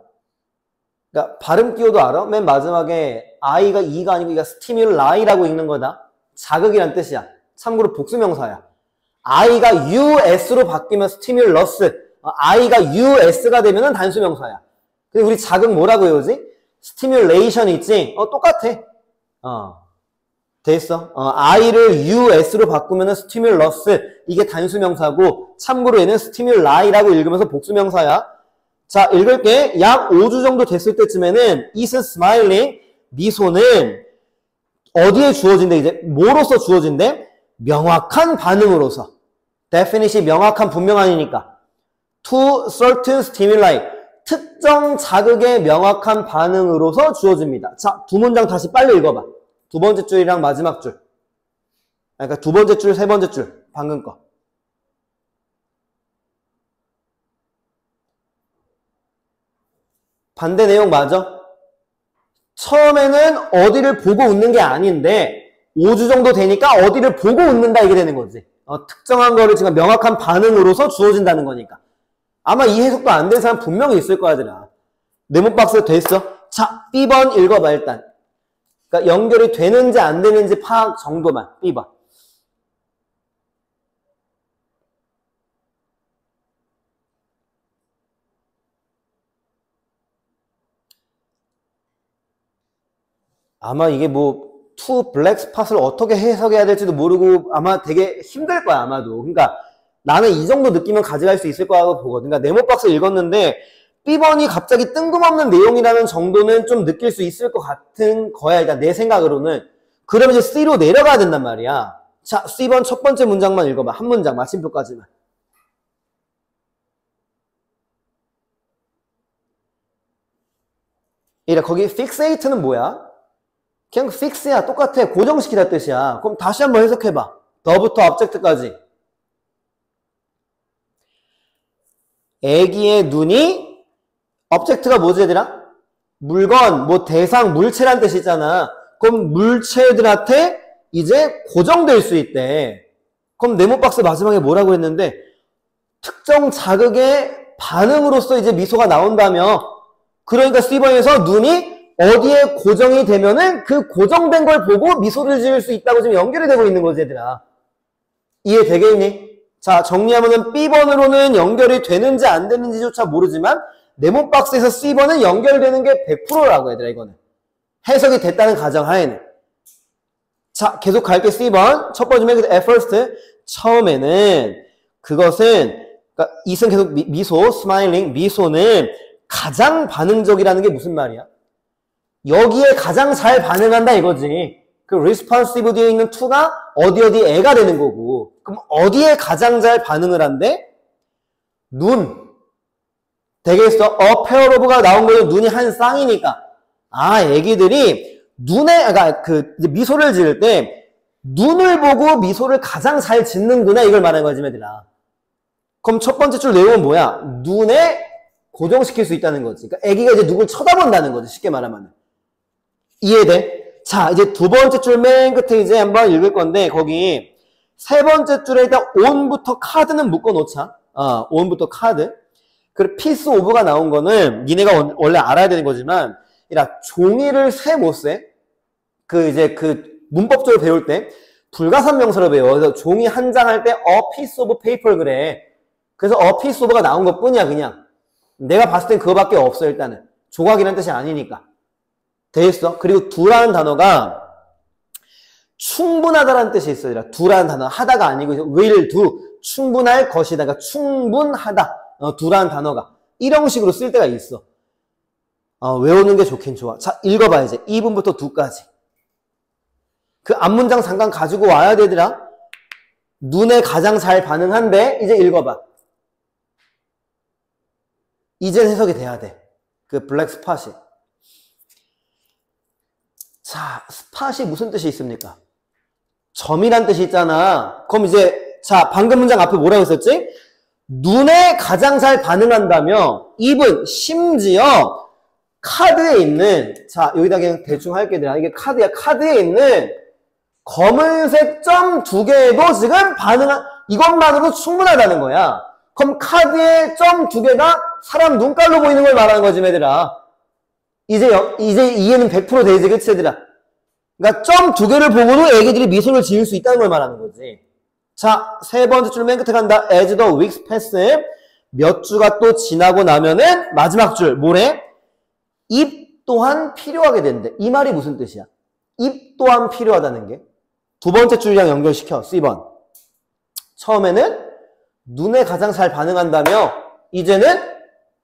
그러니까 발음 끼워도 알아? 맨 마지막에 I가 E가 아니고 이가 stimuli-라고 읽는 거다. 자극이란 뜻이야. 참고로 복수명사야. I가 US로 바뀌면 stimulus, I가 US가 되면은 단수명사야. 근데 우리 자극 뭐라고 외우지? stimulation 있지? 똑같아. 됐어. I를 US로 바꾸면은 stimulus. 이게 단수명사고, 참고로 얘는 stimuli-라고 읽으면서 복수명사야. 자, 읽을게. 약 5주 정도 됐을 때쯤에는 is smiling, 미소는 어디에 주어진대? 이제 뭐로서 주어진대? 명확한 반응으로서. definitely 명확한 분명한이니까. to certain stimuli. 특정 자극의 명확한 반응으로서 주어집니다. 자, 두 문장 다시 빨리 읽어봐. 두 번째 줄이랑 마지막 줄. 그러니까 두 번째 줄, 세 번째 줄. 방금 거. 반대 내용 맞아? 처음에는 어디를 보고 웃는 게 아닌데 5주 정도 되니까 어디를 보고 웃는다 이게 되는 거지. 특정한 거를 지금 명확한 반응으로서 주어진다는 거니까. 아마 이 해석도 안 된 사람 분명히 있을 거야, 얘들아. 네모박스 됐어? 자, B번 읽어봐, 일단. 그러니까 연결이 되는지 안 되는지 파악 정도만. B번. 아마 이게 뭐 to black spot을 어떻게 해석해야 될지도 모르고 아마 되게 힘들 거야, 아마도. 그러니까 나는 이 정도 느낌은 가져갈 수 있을 거라고 보거든. 그러니까 네모박스 읽었는데 B번이 갑자기 뜬금없는 내용이라는 정도는 좀 느낄 수 있을 것 같은 거야, 일단 내 생각으로는. 그러면 이제 C로 내려가야 된단 말이야. 자, C번 첫 번째 문장만 읽어봐. 한 문장, 마침표까지만. 이래, 거기 fixate는 뭐야? 그냥 fix야. 똑같아. 고정시키다 뜻이야. 그럼 다시 한번 해석해봐. 더부터 object까지. 애기의 눈이 object가 뭐지, 얘들아? 물건, 뭐 대상, 물체란 뜻이 있잖아. 그럼 물체들한테 이제 고정될 수 있대. 그럼 네모박스 마지막에 뭐라고 했는데 특정 자극의 반응으로서 이제 미소가 나온다며. 그러니까 C번에서 눈이 어디에 고정이 되면은 그 고정된 걸 보고 미소를 지을 수 있다고 지금 연결이 되고 있는 거지, 얘들아. 이해되겠니? 자, 정리하면은 B번으로는 연결이 되는지 안 되는지조차 모르지만 네모박스에서 C번은 연결되는 게 100%라고 얘들아, 이거는. 해석이 됐다는 가정하에는. 자, 계속 갈게. C번. 첫 번째 맨 끝에 at first. 처음에는 그것은, 그러니까 이승 계속 미소, smiling, 미소는 가장 반응적이라는 게 무슨 말이야? 여기에 가장 잘 반응한다 이거지. 그 responsive 뒤에 있는 to가 어디 애가 되는 거고. 그럼 어디에 가장 잘 반응을 한대? 눈. 되겠어? a pair of가 나온 거는 눈이 한 쌍이니까. 아, 애기들이 눈에, 그러니까 이제 미소를 지을 때 눈을 보고 미소를 가장 잘 짓는구나 이걸 말하는 거지, 얘들아. 그럼 첫 번째 줄 내용은 뭐야? 눈에 고정시킬 수 있다는 거지. 그러니까 애기가 이제 누굴 쳐다본다는 거지, 쉽게 말하면. 이해돼? 자, 이제 두 번째 줄 맨 끝에 이제 한번 읽을 건데, 거기 세 번째 줄에 일단 on부터 카드는 묶어 놓자. on부터 카드. 그리고 piece of가 나온 거는 니네가 원래 알아야 되는 거지만, 종이를 새 못 새. 이제 문법적으로 배울 때 불가산명사로 배워. 그래서 종이 한 장 할 때 a piece of paper 그래. 그래서 a piece of가 나온 것 뿐이야, 그냥. 내가 봤을 땐 그거밖에 없어, 일단은. 조각이라는 뜻이 아니니까. 돼있어. 그리고 do라는 단어가 충분하다라는 뜻이 있어요. do라는 단어. 하다가 아니고 will do. 충분할 것이다. 그러니까 충분하다. do라는 단어가. 이런 식으로 쓸 때가 있어. 외우는 게 좋긴 좋아. 자, 읽어봐, 이제. 2분부터 2까지. 그 앞문장 잠깐 가지고 와야 되더라. 눈에 가장 잘 반응한데, 이제 읽어봐. 이제 해석이 돼야 돼. 그 블랙 스팟이. 자, 스팟이 무슨 뜻이 있습니까? 점이란 뜻이 있잖아. 그럼 이제, 자, 방금 문장 앞에 뭐라고 했었지? 눈에 가장 잘 반응한다며, even, 심지어, 카드에 있는, 자, 여기다 그냥 대충 할게. 이게 카드야. 카드에 있는 검은색 점 2개도 지금 이것만으로 충분하다는 거야. 그럼 카드에 점 2개가 사람 눈깔로 보이는 걸 말하는 거지, 얘들아. 이제 이해는 100% 되지, 그치, 얘들아? 그러니까 점 2개를 보고도 애기들이 미소를 지을 수 있다는 걸 말하는 거지. 자, 세 번째 줄 맨 끝에 간다. as the weeks pass. 몇 주가 또 지나고 나면은 마지막 줄, 뭐래? 입 또한 필요하게 된대. 이 말이 무슨 뜻이야? 입 또한 필요하다는 게? 두 번째 줄이랑 연결시켜. C번. 처음에는 눈에 가장 잘 반응한다며 이제는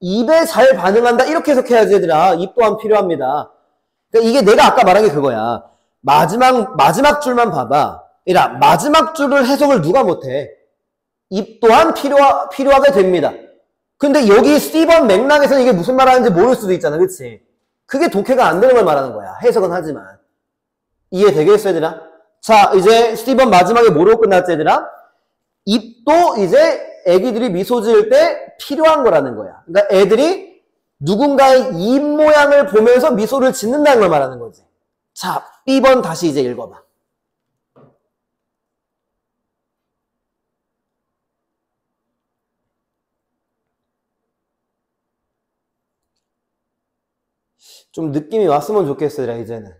입에 잘 반응한다. 이렇게 해석해야지 얘들아. 입 또한 필요합니다. 그러니까 이게 내가 아까 말한 게 그거야. 마지막 줄만 봐봐. 얘들아, 마지막 줄을 해석을 누가 못해? 입 또한 필요하게 됩니다. 근데 여기 C번 맥락에서는 이게 무슨 말 하는지 모를 수도 있잖아. 그치? 그게 독해가 안 되는 걸 말하는 거야. 해석은 하지만. 이해되겠어, 얘들아? 자, 이제 C번 마지막에 뭐로 끝났지, 얘들아? 입도 이제 애기들이 미소 지을 때 필요한 거라는 거야. 그러니까 애들이 누군가의 입 모양을 보면서 미소를 짓는다는 걸 말하는 거지. 자, B번 다시 이제 읽어봐. 좀 느낌이 왔으면 좋겠어, 얘들아, 이제는.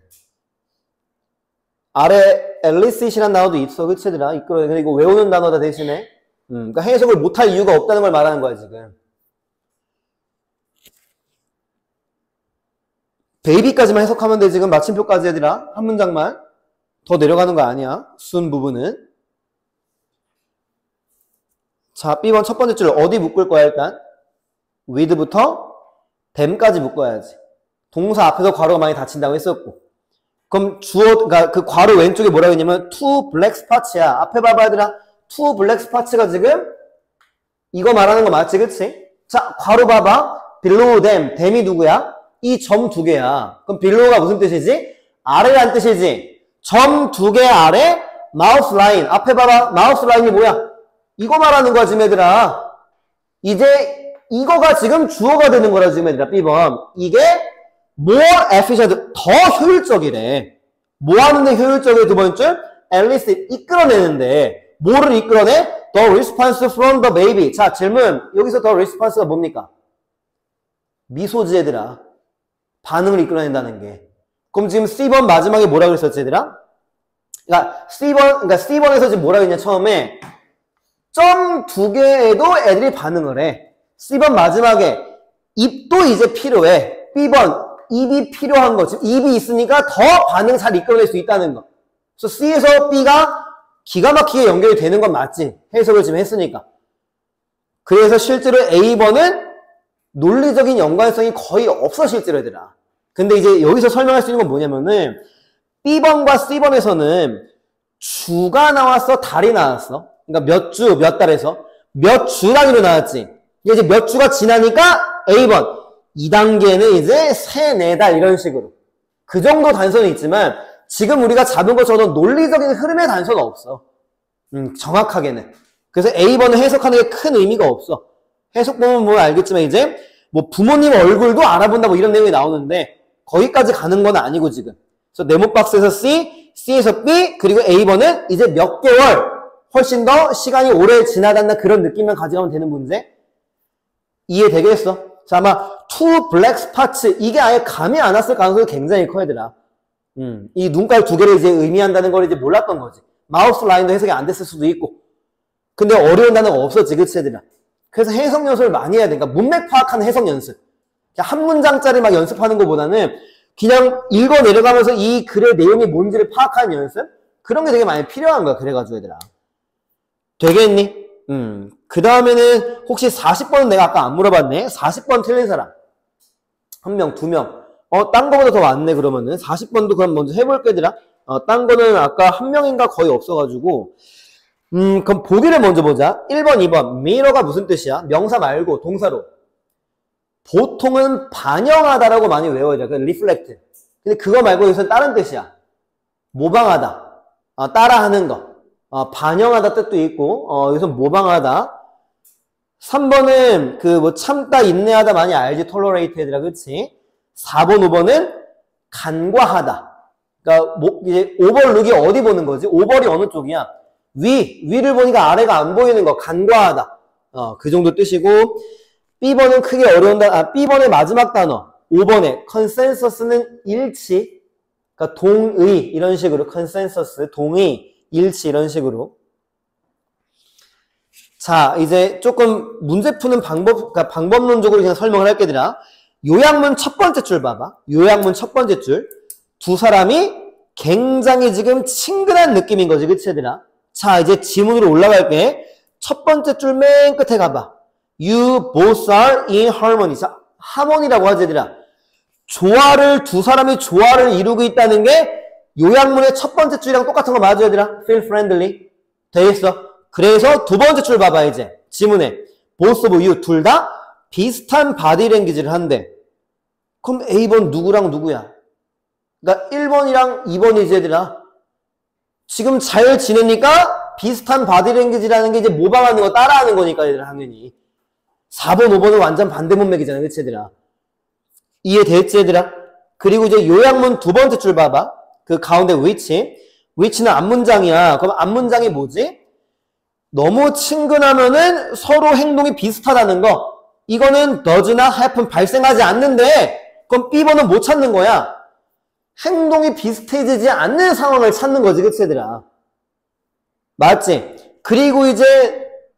아래 엘리시시란 단어도 있어, 그치, 얘들아? 이거 외우는 단어다, 대신에. 그러니까 해석을 못할 이유가 없다는 걸 말하는 거야, 지금. 베이비까지만 해석하면 돼, 지금. 마침표까지, 얘들아. 한 문장만. 더 내려가는 거 아니야, 순 부분은. 자, B번 첫 번째 줄 어디 묶을 거야, 일단? with부터 them까지 묶어야지. 동사 앞에서 괄호가 많이 닫힌다고 했었고. 그럼 그러니까 그 괄호 왼쪽에 뭐라고 했냐면 two black spots야. 앞에 봐봐, 얘들아. two black spots가 지금 이거 말하는 거 맞지, 그치? 자, 괄호 봐봐. below them. them이 누구야? 이 점 두 개야. 그럼 below가 무슨 뜻이지? 아래란 뜻이지. 점 두 개 아래 mouse line. 앞에 봐봐. mouse line이 뭐야? 이거 말하는 거야, 지금 얘들아. 이제 이거가 지금 주어가 되는 거라, 지금 얘들아. B번. 이게 more efficient, 더 효율적이래. 뭐 하는데 효율적이래, 두 번째? Alice, 이끌어내는데. 뭐를 이끌어내? The response from the baby. 자, 질문. 여기서 the response가 뭡니까? 미소지, 얘들아. 반응을 이끌어낸다는 게. 그럼 지금 C번 마지막에 뭐라 그랬었지, 얘들아? 그러니까 C번에서 지금 뭐라 그랬냐, 처음에. 점 두 개에도 애들이 반응을 해. C번 마지막에 입도 이제 필요해. B번 입이 필요한 거. 지금 입이 있으니까 더 반응 잘 이끌어낼 수 있다는 거. 그래서 C에서 B가 기가 막히게 연결이 되는 건 맞지. 해석을 지금 했으니까. 그래서 실제로 A번은 논리적인 연관성이 거의 없어, 실제로 얘들아. 근데 이제 여기서 설명할 수 있는 건 뭐냐면은 B번과 C번에서는 주가 나왔어, 달이 나왔어. 그러니까 몇 주, 몇 달에서 몇 주 단위로 나왔지. 이제 몇 주가 지나니까 A번 2단계는 이제 3, 4달 이런 식으로. 그 정도 단서는 있지만 지금 우리가 잡은 것처럼 논리적인 흐름의 단서는 없어. 정확하게는. 그래서 A번을 해석하는 게 큰 의미가 없어. 해석 보면 뭐 알겠지만 이제 뭐 부모님 얼굴도 알아본다 뭐 이런 내용이 나오는데 거기까지 가는 건 아니고 지금. 그래서 네모박스에서 C, C에서 B, 그리고 A번은 이제 몇 개월 훨씬 더 시간이 오래 지나간다 그런 느낌만 가져가면 되는 문제. 이해되겠어? 자, 아마 two black spots 이게 아예 감이 안 왔을 가능성이 굉장히 커, 얘들아. 이 눈깔 두 개를 이제 의미한다는 걸 이제 몰랐던 거지. 마우스 라인도 해석이 안 됐을 수도 있고. 근데 어려운 단어가 없었지, 그치, 얘들아. 그래서 해석 연습을 많이 해야 돼. 그러니까 문맥 파악하는 해석 연습. 한 문장짜리 막 연습하는 것보다는 그냥 읽어 내려가면서 이 글의 내용이 뭔지를 파악하는 연습? 그런 게 되게 많이 필요한 거야, 그래가지고, 얘들아. 되겠니? 그 다음에는 혹시 40번은 내가 아까 안 물어봤네. 40번 틀린 사람. 한 명, 두 명. 딴 거보다 더 많네, 그러면은. 40번도 그럼 먼저 해볼게, 얘들아. 딴 거는 아까 한 명인가 거의 없어가지고. 그럼 보기를 먼저 보자. 1번, 2번. mirror가 무슨 뜻이야? 명사 말고 동사로. 보통은 반영하다라고 많이 외워야 돼. 그 reflect. 근데 그거 말고 여기서는 다른 뜻이야. 모방하다. 따라하는 거. 반영하다 뜻도 있고, 여기서 모방하다. 3번은 그 뭐 참다, 인내하다 많이 알지? tolerate 얘들아, 그치? 4번, 5번은 간과하다. 그러니까 이제 오버룩이 어디 보는 거지? 오버이 어느 쪽이야? 위를 보니까 아래가 안 보이는 거, 간과하다. 그 정도 뜻이고, B번은 크게 어려운 B번의 마지막 단어, 5번에 consensus는 일치, 그러니까 동의 이런 식으로 consensus, 동의, 일치 이런 식으로. 자, 이제 조금 문제 푸는 그러니까 방법론적으로 그냥 설명을 할게, 얘들아. 요약문 첫 번째 줄 봐봐. 요약문 첫 번째 줄. 두 사람이 굉장히 지금 친근한 느낌인 거지, 그치, 얘들아? 자, 이제 지문으로 올라갈게. 첫 번째 줄 맨 끝에 가봐. You both are in harmony. 자, 하모니라고 하지, 얘들아. 두 사람이 조화를 이루고 있다는 게 요약문의 첫 번째 줄이랑 똑같은 거 맞아, 얘들아? Feel friendly. 돼 있어. 그래서 두 번째 줄 봐봐, 이제. 지문에. Both of you, 둘 다 비슷한 바디랭귀지를 한대. 그럼 A번 누구랑 누구야? 그러니까 1번이랑 2번이지, 얘들아. 지금 잘 지내니까 비슷한 바디랭귀지라는 게 이제 모방하는 거, 따라하는 거니까, 얘들아, 당연히. 4번, 5번은 완전 반대 문맥이잖아, 그치, 얘들아? 이해됐지, 얘들아? 그리고 이제 요약문 두 번째 줄 봐봐. 그 가운데 which. which는 앞문장이야. 그럼 앞문장이 뭐지? 너무 친근하면은 서로 행동이 비슷하다는 거. 이거는 does not happen, 발생하지 않는데, 그럼 B번은 못 찾는 거야. 행동이 비슷해지지 않는 상황을 찾는 거지, 그치, 얘들아? 맞지? 그리고 이제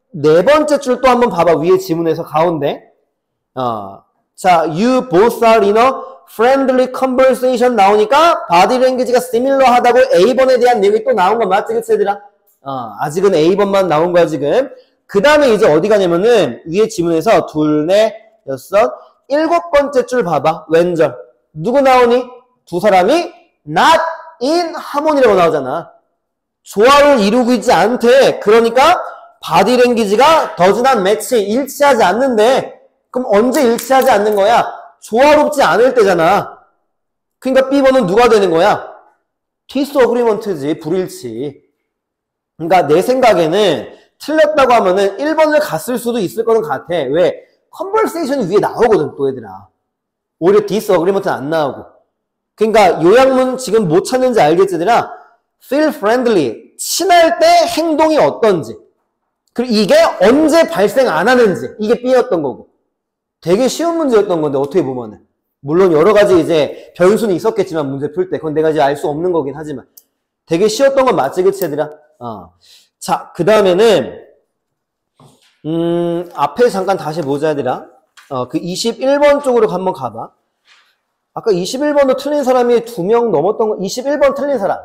네 번째 줄 또 한번 봐봐. 위에 지문에서 가운데. 자, you both are in a friendly conversation 나오니까 body language가 similar 하다고 A번에 대한 내용이 또 나온 건 맞지, 그치, 얘들아? 아직은 A번만 나온 거야, 지금. 그 다음에 이제 어디 가냐면은 위에 지문에서 둘, 넷, 여섯, 일곱 번째 줄 봐봐. 왼절. 누구 나오니? 두 사람이 not in harmony라고 나오잖아. 조화를 이루고 있지 않대. 그러니까 바디 랭귀지가 does not match, 일치하지 않는데, 그럼 언제 일치하지 않는 거야? 조화롭지 않을 때잖아. 그러니까 B번은 누가 되는 거야? disagreement지, 불일치. 그러니까 내 생각에는 틀렸다고 하면은 1번을 갔을 수도 있을 거는 같아. 왜? conversation이 위에 나오거든, 또 얘들아. 오히려 disagreement는 안 나오고. 그러니까 요약문 지금 못 찾는지 알겠지, 얘들아? feel friendly, 친할 때 행동이 어떤지, 그리고 이게 언제 발생 안 하는지, 이게 B였던 거고. 되게 쉬운 문제였던 건데, 어떻게 보면은. 물론 여러 가지 이제 변수는 있었겠지만, 문제 풀 때. 그건 내가 이제 알 수 없는 거긴 하지만. 되게 쉬웠던 건 맞지, 그치, 얘들아? 자, 그 다음에는, 앞에 잠깐 다시 보자, 얘들아. 그 21번 쪽으로 한번 가봐. 아까 21번도 틀린 사람이 2명 넘었던 거, 21번 틀린 사람.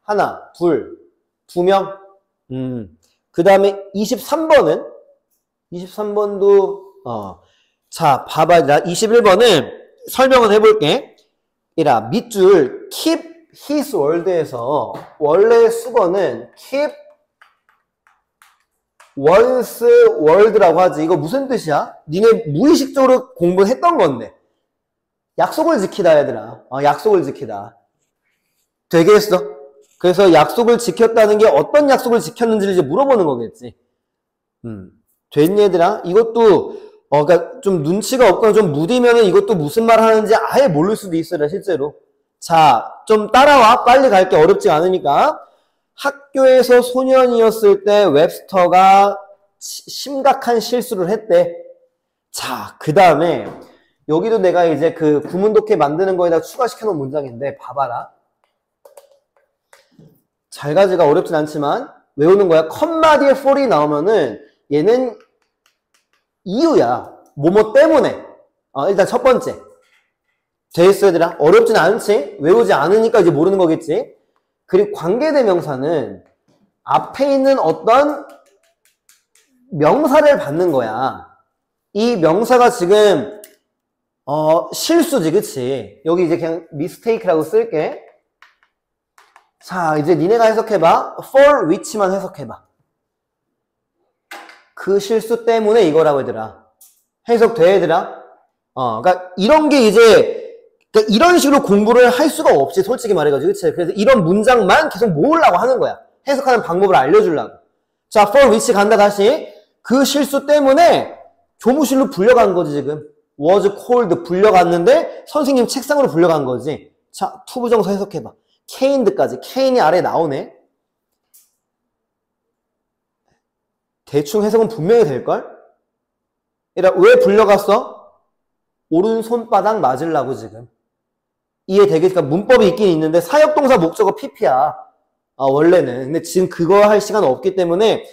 하나, 둘, 2명. 그 다음에 23번은? 23번도, 자, 봐봐. 21번은 설명을 해볼게. 이라, 밑줄, keep his word에서 원래 수거는 keep one's word라고 하지. 이거 무슨 뜻이야? 니네 무의식적으로 공부했던 건데. 약속을 지키다, 얘들아. 약속을 지키다. 되겠어? 그래서 약속을 지켰다는 게 어떤 약속을 지켰는지를 이제 물어보는 거겠지. 됐니, 얘들아? 이것도, 그러니까 좀 눈치가 없거나 좀 무디면은 이것도 무슨 말 하는지 아예 모를 수도 있어요, 실제로. 자, 좀 따라와. 빨리 갈게. 어렵지 않으니까. 학교에서 소년이었을 때 웹스터가 심각한 실수를 했대. 자, 그 다음에 여기도 내가 이제 그 구문독해 만드는 거에다 추가시켜 놓은 문장인데 봐봐라. 잘 가지가 어렵진 않지만 외우는 거야. 컴마 뒤에 for이 나오면은 얘는 이유야. 뭐뭐 때문에. 일단 첫 번째. 돼있어, 얘들아? 어렵진 않지? 외우지 않으니까 이제 모르는 거겠지? 그리고 관계대명사는 앞에 있는 어떤 명사를 받는 거야. 이 명사가 지금 실수지, 그치? 여기 이제 그냥 mistake라고 쓸게. 자, 이제 니네가 해석해봐. for which만 해석해봐. 그 실수 때문에 이거라고, 얘들아. 해석돼, 얘들아? 그러니까 이런 게 이제 그러니까 이런 식으로 공부를 할 수가 없지, 솔직히 말해가지고. 그치? 그래서 이런 문장만 계속 모으려고 하는 거야. 해석하는 방법을 알려주려고. 자, for which 간다, 다시. 그 실수 때문에 교무실로 불려간 거지, 지금. was called 불려갔는데 선생님 책상으로 불려간 거지. 자, 투부정사 해석해봐. caned까지. can이 아래 나오네. 대충 해석은 분명히 될걸? 왜 불려갔어? 오른손바닥 맞으려고 지금. 이해되겠습니까? 문법이 있긴 있는데 사역동사 목적어 PP야. 원래는. 근데 지금 그거 할 시간 없기 때문에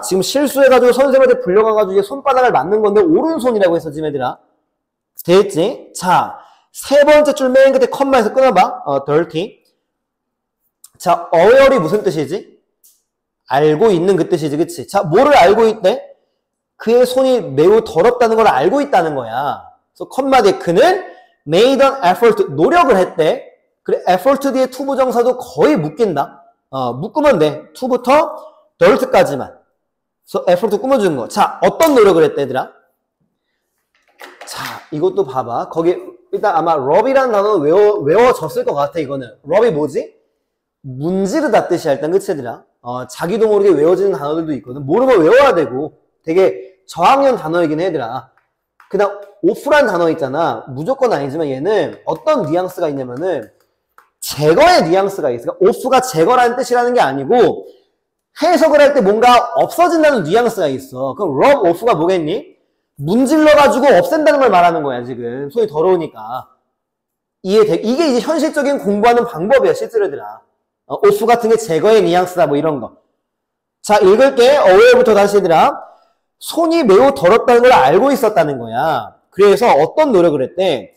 지금 실수해가지고 선생님한테 불려가가지고 이제 손바닥을 맞는 건데 오른손이라고 했어, 지금 얘들아. 됐지? 자, 세 번째 줄 맨 끝에 컴마에서 끊어봐. dirty. 자, aware이 무슨 뜻이지? 알고 있는 그 뜻이지, 그치? 자, 뭐를 알고 있대? 그의 손이 매우 더럽다는 걸 알고 있다는 거야. 그래서 컴마 뒤에 그는 made an effort, 노력을 했대. 그래, effort 뒤에 to 부정사도 거의 묶인다. 묶으면 돼. to부터 dirt까지만. 그래서 effort 꾸며주는 거. 자, 어떤 노력을 했대, 얘들아? 자, 이것도 봐봐. 거기, 일단 아마 rub이라는 단어는 외워졌을 것 같아, 이거는. rub이 뭐지? 문지르다 뜻이야, 일단, 그치, 얘들아? 자기도 모르게 외워지는 단어들도 있거든. 모르면 외워야 되고. 되게 저학년 단어이긴 해, 얘들아. 그 다음, off라는 단어 있잖아. 무조건 아니지만 얘는 어떤 뉘앙스가 있냐면은, 제거의 뉘앙스가 있어. 그러니까 off가 제거라는 뜻이라는 게 아니고, 해석을 할 때 뭔가 없어진다는 뉘앙스가 있어. 그럼 rub off가 뭐겠니? 문질러가지고 없앤다는 걸 말하는 거야, 지금. 손이 더러우니까. 이게 이제 현실적인 공부하는 방법이야, 실제로 얘들아. off 같은 게 제거의 뉘앙스다, 뭐 이런 거. 자, 읽을게. aware부터 다시 얘들아. 손이 매우 더럽다는 걸 알고 있었다는 거야. 그래서 어떤 노력을 했대?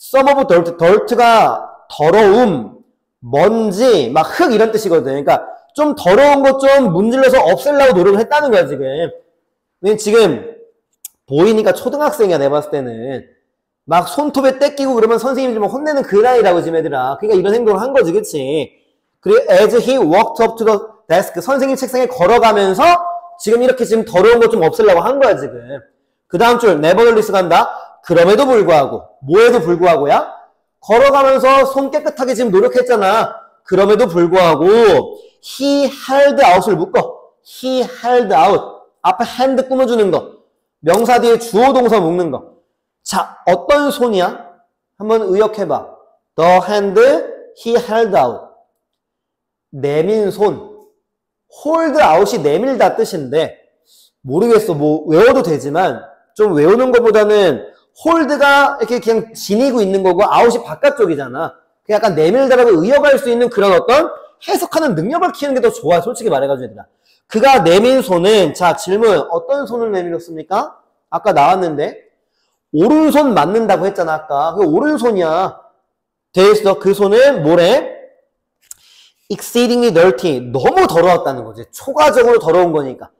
some of dirt, dirt가 더러움, 먼지, 막 흙 이런 뜻이거든. 그러니까 좀 더러운 것 좀 문질러서 없애려고 노력을 했다는 거야, 지금. 왜냐면 지금 보이니까 초등학생이야, 내가 봤을 때는. 막 손톱에 때 끼고 그러면 선생님이 좀 혼내는 그 나이라고, 지금 애들아. 그러니까 이런 행동을 한 거지, 그치? 그리고 as he walked up to the desk, 선생님 책상에 걸어가면서 지금 이렇게 지금 더러운 거 좀 없애려고 한 거야, 지금. 그 다음 줄, nevertheless 간다. 그럼에도 불구하고. 뭐에도 불구하고야? 걸어가면서 손 깨끗하게 지금 노력했잖아. 그럼에도 불구하고, he held out을 묶어. he held out. 앞에 hand 꾸며주는 거. 명사 뒤에 주어 동사 묶는 거. 자, 어떤 손이야? 한번 의역해봐. The hand he held out. 내민 손. hold out이 내밀다 뜻인데, 모르겠어. 뭐, 외워도 되지만, 좀 외우는 것보다는 hold가 이렇게 그냥 지니고 있는 거고, out이 바깥쪽이잖아. 약간 내밀다라고 의역할 수 있는 그런 어떤 해석하는 능력을 키우는 게 더 좋아. 솔직히 말해가지고 얘들아. 그가 내민 손은, 자, 질문. 어떤 손을 내밀었습니까? 아까 나왔는데, 오른손 맞는다고 했잖아, 아까. 그 오른손이야. 돼있어. 그 손은 뭐래? exceedingly dirty. 너무 더러웠다는 거지. 초과적으로 더러운 거니까.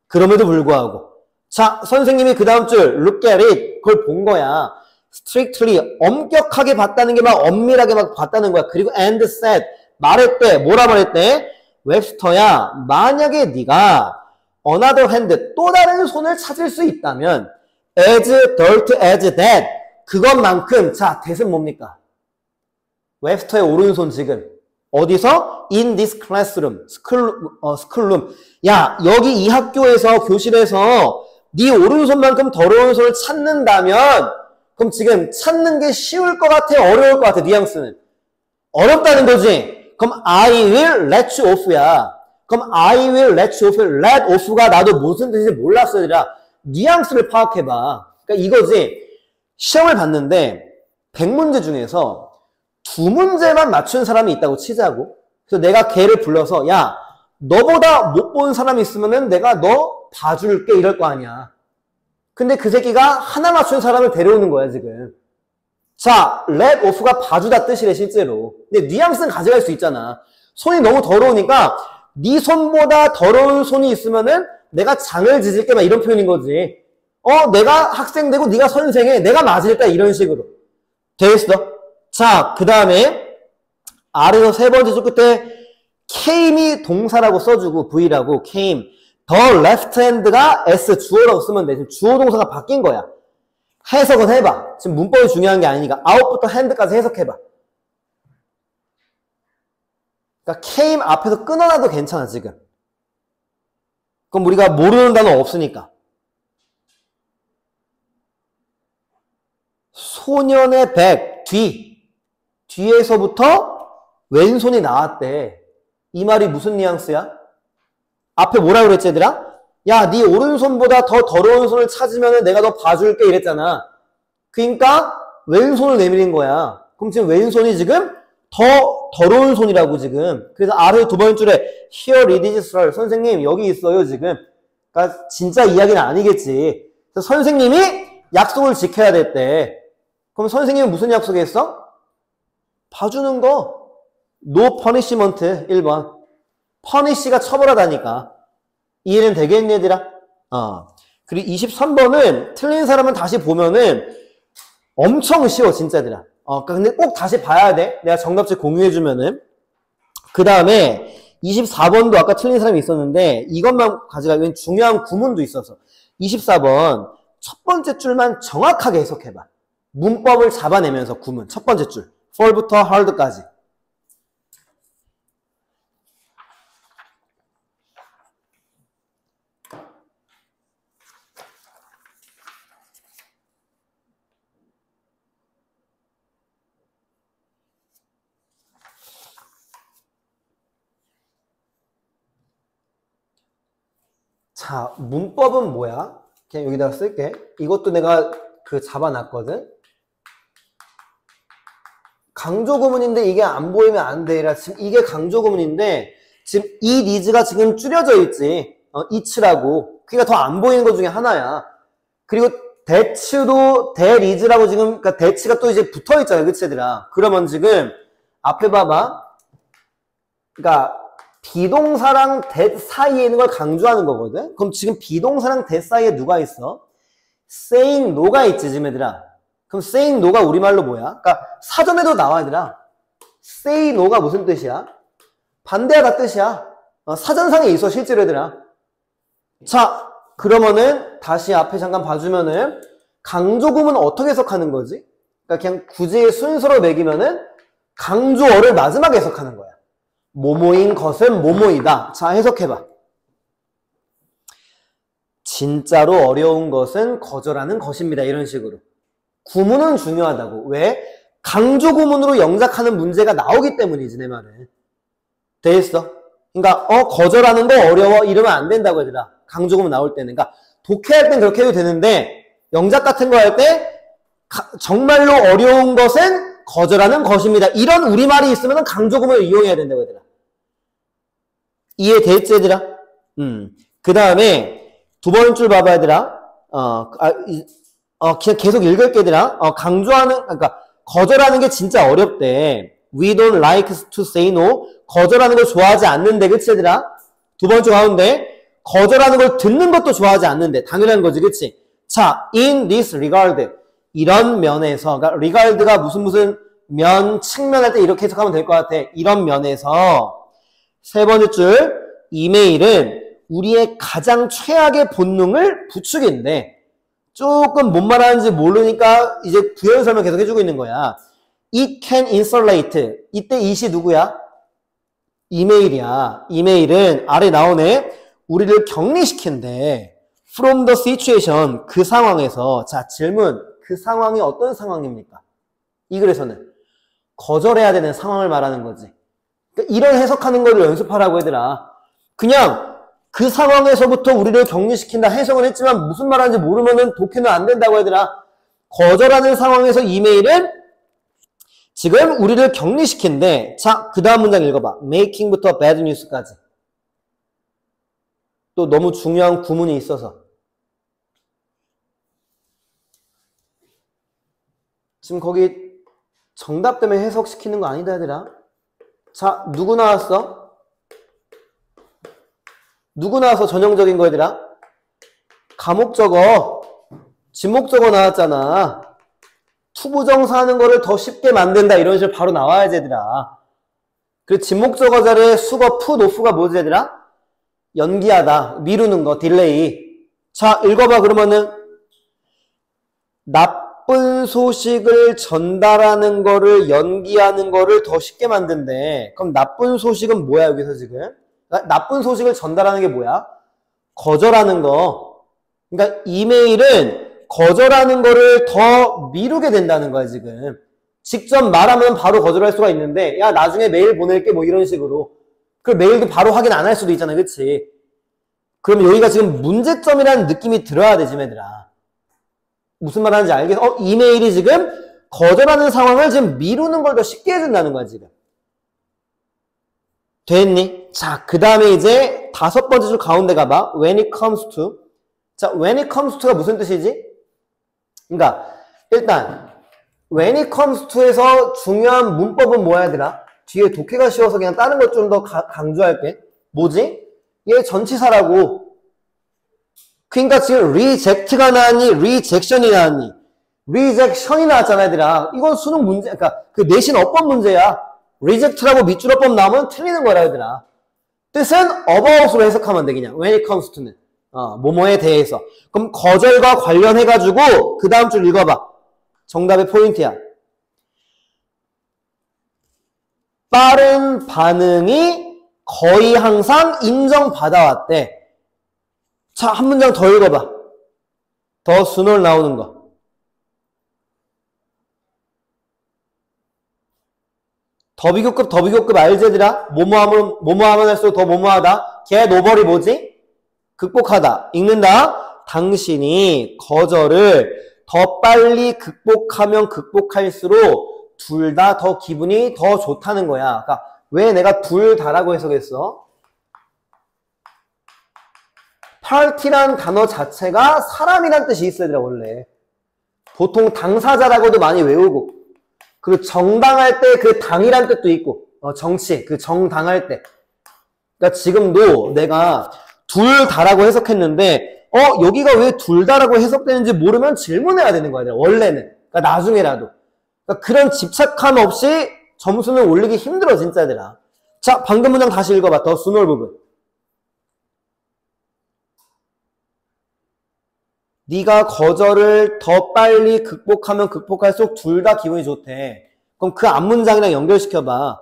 그럼에도 불구하고. 자, 선생님이 그 다음 줄, look at it. 그걸 본 거야. strictly. 엄격하게 봤다는 게 막 엄밀하게 막 봤다는 거야. 그리고 and said. 말했대. 뭐라 말했대? 웹스터야. 만약에 네가 another hand. 또 다른 손을 찾을 수 있다면 as dirt as that. 그것만큼. 자, that은 뭡니까? 웹스터의 오른손 지금. 어디서? In this classroom. schoolroom. 야, 여기 이 학교에서, 교실에서 네 오른손만큼 더러운 손을 찾는다면 그럼 지금 찾는 게 쉬울 것 같아? 어려울 것 같아? 뉘앙스는. 어렵다는 거지? 그럼 I will let you off야. 그럼 I will let you off. let off가 나도 무슨 뜻인지 몰랐어, 얘들아. 뉘앙스를 파악해봐. 그러니까 이거지. 시험을 봤는데 100문제 중에서 2문제만 맞춘 사람이 있다고 치자고. 그래서 내가 걔를 불러서 야, 너보다 못 본 사람이 있으면은 내가 너 봐줄게 이럴 거 아니야. 근데 그 새끼가 하나 맞춘 사람을 데려오는 거야, 지금. 자, let off가 봐주다 뜻이래, 실제로. 근데 뉘앙스는 가져갈 수 있잖아. 손이 너무 더러우니까 네 손보다 더러운 손이 있으면은 내가 장을 지질게 막 이런 표현인 거지. 내가 학생 되고 네가 선생해. 내가 맞을까? 이런 식으로. 되겠어? 자, 그 다음에 아래서 세 번째 줄 끝에 came이 동사라고 써주고 V라고 came. the left hand가 S 주어라고 쓰면 돼. 지금 주어 동사가 바뀐 거야. 해석은 해봐. 지금 문법이 중요한 게 아니니까 out부터 hand까지 해석해봐. 그러니까 came 앞에서 끊어놔도 괜찮아, 지금. 그럼 우리가 모르는 단어 없으니까. 소년의 백, 뒤에서부터 왼손이 나왔대. 이 말이 무슨 뉘앙스야? 앞에 뭐라고 그랬지, 얘들아? 야, 네 오른손보다 더 더러운 손을 찾으면 내가 너 봐줄게 이랬잖아. 그러니까 왼손을 내밀인 거야. 그럼 지금 왼손이 지금 더 더러운 손이라고 지금. 그래서 아래 두 번째 줄에 Here it is, sir. 선생님 여기 있어요 지금. 그러니까 진짜 이야기는 아니겠지. 그래서 선생님이 약속을 지켜야 됐대. 그럼 선생님은 무슨 약속했어? 봐주는 거. no punishment 1번. punish가 처벌하다니까. 이해는 되겠니 얘들아? 그리고 23번은 틀린 사람은 다시 보면은 엄청 쉬워 진짜들아. 근데 꼭 다시 봐야 돼. 내가 정답지 공유해주면은. 그 다음에 24번도 아까 틀린 사람이 있었는데 이것만 가져가. 왠 중요한 구문도 있어서. 24번 첫 번째 줄만 정확하게 해석해봐. 문법을 잡아내면서 구문 첫 번째 줄 for부터 hard까지. 자, 문법은 뭐야? 그냥 여기다가 쓸게. 이것도 내가 잡아놨거든. 강조구문인데 이게 안 보이면 안 돼. 지금 이게 강조구문인데 지금 이 니즈가 지금 줄여져 있지. 이츠라고. 그게 더 안 보이는 것 중에 하나야. 그리고 대츠도 대리즈라고 지금 그러니까 대치가 또 이제 붙어 있잖아. 그치 얘들아? 그러면 지금 앞에 봐봐. 그러니까 비동사랑 that 사이에 있는 걸 강조하는 거거든? 그럼 지금 비동사랑 that 사이에 누가 있어? saying no가 있지, 지금 얘들아. 그럼 saying no가 우리말로 뭐야? 그러니까 사전에도 나와, 얘들아. say no가 무슨 뜻이야? 반대하다 뜻이야. 사전상에 있어, 실제로 얘들아. 자, 그러면은 다시 앞에 잠깐 봐주면은 강조구문은 어떻게 해석하는 거지? 그러니까 그냥 굳이 순서로 매기면은 강조어를 마지막에 해석하는 거야. 뭐뭐인 것은 뭐뭐이다. 자, 해석해봐. 진짜로 어려운 것은 거절하는 것입니다. 이런 식으로. 구문은 중요하다고. 왜? 강조구문으로 영작하는 문제가 나오기 때문이지, 내 말은. 돼 있어? 그러니까 거절하는 거 어려워 이러면 안 된다고 얘들아. 강조구문 나올 때는. 그러니까 독해할 땐 그렇게 해도 되는데 영작 같은 거 할 때 정말로 어려운 것은 거절하는 것입니다. 이런 우리말이 있으면 강조구문을 이용해야 된다고 얘들아. 이해됐지 얘들아? 그 다음에 두 번째 줄 봐봐 얘들아. 그냥 계속 읽을게 얘들아. 그러니까 거절하는 게 진짜 어렵대. We don't like to say no. 거절하는 걸 좋아하지 않는데, 그치 얘들아? 두 번째 가운데 거절하는 걸 듣는 것도 좋아하지 않는데, 당연한 거지, 그치? 자, in this regard. 이런 면에서, 그러니까 regard가 무슨 면, 측면할 때 이렇게 해석하면 될 것 같아. 이런 면에서 세 번째 줄, 이메일은 우리의 가장 최악의 본능을 부추긴대. 조금 뭔 말하는지 모르니까 이제 부연 설명 계속 해주고 있는 거야. It can insulate. 이때 it이 누구야? 이메일이야. 이메일은 아래 나오네. 우리를 격리시킨대. From the situation. 그 상황에서. 자, 질문. 그 상황이 어떤 상황입니까? 이 글에서는 거절해야 되는 상황을 말하는 거지. 그러니까 이런 해석하는 거를 연습하라고 얘들아. 그냥 그 상황에서부터 우리를 격리시킨다 해석은 했지만 무슨 말하는지 모르면은 독해는 안 된다고 얘들아. 거절하는 상황에서 이메일은 지금 우리를 격리시킨대. 자, 그 다음 문장 읽어봐. making부터 bad news까지. 또 너무 중요한 구문이 있어서. 지금 거기 정답 때문에 해석시키는 거 아니다 얘들아. 자, 누구 나왔어? 누구 나와서 전형적인 거 얘들아? 가목적어, 지목적어 나왔잖아. 투부정사 하는 거를 더 쉽게 만든다 이런 식으로 바로 나와야지 얘들아. 그리고 지목적어 자리에 수거, 풋, 오프가 뭐지 얘들아? 연기하다, 미루는 거, 딜레이. 자, 읽어봐 그러면은 나쁜 소식을 전달하는 거를 연기하는 거를 더 쉽게 만든대. 그럼 나쁜 소식은 뭐야 여기서 지금? 나쁜 소식을 전달하는 게 뭐야? 거절하는 거. 그러니까 이메일은 거절하는 거를 더 미루게 된다는 거야 지금. 직접 말하면 바로 거절할 수가 있는데 야 나중에 메일 보낼게 뭐 이런 식으로. 그 메일도 바로 확인 안 할 수도 있잖아. 그치? 그럼 여기가 지금 문제점이라는 느낌이 들어야 되지 얘들아. 무슨 말 하는지 알겠어? 이메일이 지금 거절하는 상황을 지금 미루는 걸 더 쉽게 해준다는 거야 지금. 됐니? 자, 그 다음에 이제 다섯 번째 줄 가운데 가봐. When it comes to. 자, when it comes to가 무슨 뜻이지? 그러니까 일단 when it comes to에서 중요한 문법은 뭐야 얘들아? 뒤에 독해가 쉬워서 그냥 다른 것 좀 더 강조할게. 뭐지? 얘 전치사라고. 그러니까 지금 reject가 나왔니? rejection이 나왔니? rejection이 나왔잖아, 얘들아. 이건 수능 문제, 그러니까 그 내신 어법 문제야. reject라고 밑줄 어법 나오면 틀리는 거라, 얘들아. 뜻은 about으로 해석하면 돼, 그냥. when it comes to는. 뭐뭐에 대해서. 그럼 거절과 관련해가지고 그 다음 줄 읽어봐. 정답의 포인트야. 빠른 반응이 거의 항상 인정받아왔대. 자, 한 문장 더 읽어봐. 더 순월 나오는 거. 더 비교급 알지, 얘들아? 뭐뭐하면 할수록 더 뭐뭐하다. get over이 뭐지? 극복하다. 읽는다. 당신이 거절을 더 빨리 극복하면 극복할수록 둘 다 더 기분이 더 좋다는 거야. 그러니까 왜 내가 둘 다라고 해석했어? party란 단어 자체가 사람이란 뜻이 있어야 돼, 원래. 보통 당사자라고도 많이 외우고, 그리고 정당할 때 그 당이란 뜻도 있고, 정치, 그 정당할 때. 그러니까 지금도 내가 둘 다라고 해석했는데, 여기가 왜 둘 다라고 해석되는지 모르면 질문해야 되는 거야, 원래는. 그러니까 나중에라도. 그러니까 그런 집착함 없이 점수는 올리기 힘들어, 진짜 얘들아. 자, 방금 문장 다시 읽어봐. 더 순월 부분. 네가 거절을 더 빨리 극복하면 극복할수록 둘 다 기분이 좋대. 그럼 그 앞문장이랑 연결시켜봐.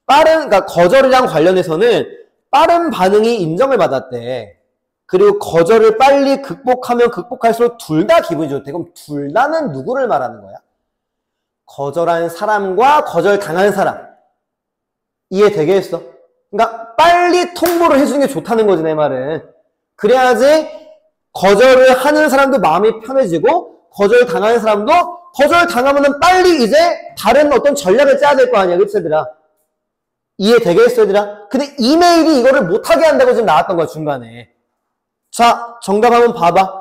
그러니까 거절이랑 관련해서는 빠른 반응이 인정을 받았대. 그리고 거절을 빨리 극복하면 극복할수록 둘 다 기분이 좋대. 그럼 둘 다는 누구를 말하는 거야? 거절한 사람과 거절당한 사람. 이해되겠어? 그러니까 빨리 통보를 해주는 게 좋다는 거지, 내 말은. 그래야지 거절을 하는 사람도 마음이 편해지고 거절당하는 사람도 거절당하면은 빨리 이제 다른 어떤 전략을 짜야 될 거 아니야, 그치 얘들아? 이해되겠어, 얘들아? 근데 이메일이 이거를 못하게 한다고 지금 나왔던 거야, 중간에. 자, 정답 한번 봐봐.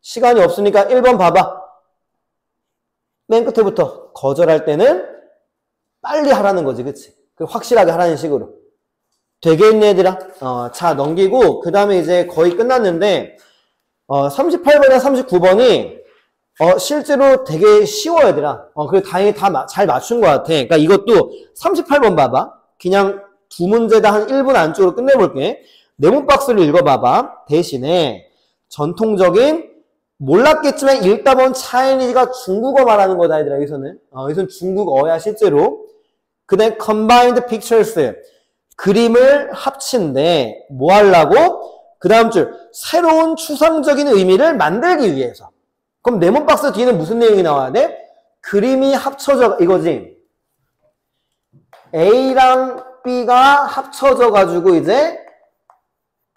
시간이 없으니까 1번 봐봐. 맨 끝에부터 거절할 때는 빨리 하라는 거지, 그치? 확실하게 하라는 식으로. 되겠니, 얘들아? 자, 넘기고 그 다음에 이제 거의 끝났는데 38번이랑 39번이 실제로 되게 쉬워, 얘들아. 그리고 다행히 다 잘 맞춘 것 같아. 그러니까 이것도 38번 봐봐. 그냥 두 문제 다 한 1분 안쪽으로 끝내볼게. 네모 박스를 읽어봐봐. 대신에 전통적인 몰랐겠지만 읽다 본 차이니즈가 중국어 말하는 거다, 얘들아. 여기서는 중국어야, 실제로. 그 다음에 combined pictures. 그림을 합친데 뭐 하려고? 그 다음 줄 새로운 추상적인 의미를 만들기 위해서. 그럼 네모 박스 뒤에는 무슨 내용이 나와야 돼? 그림이 합쳐져, 이거지. A랑 B가 합쳐져 가지고 이제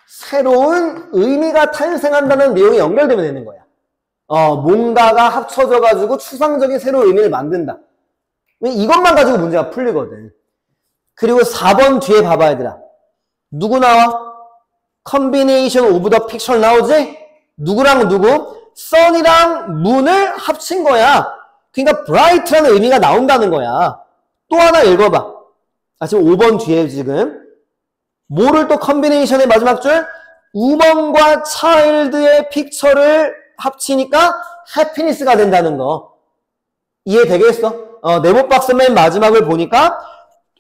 새로운 의미가 탄생한다는 내용이 연결되면 되는 거야. 뭔가가 합쳐져 가지고 추상적인 새로운 의미를 만든다. 이것만 가지고 문제가 풀리거든. 그리고 4번 뒤에 봐봐, 얘들아. 누구 나와? combination of the picture 나오지? 누구랑 누구? sun이랑 moon을 합친 거야. 그러니까 bright라는 의미가 나온다는 거야. 또 하나 읽어봐. 지금 5번 뒤에 지금 뭐를 또 combination의 마지막 줄? woman과 child의 픽처를 합치니까 happiness가 된다는 거. 이해되겠어? 네모 박스 맨 마지막을 보니까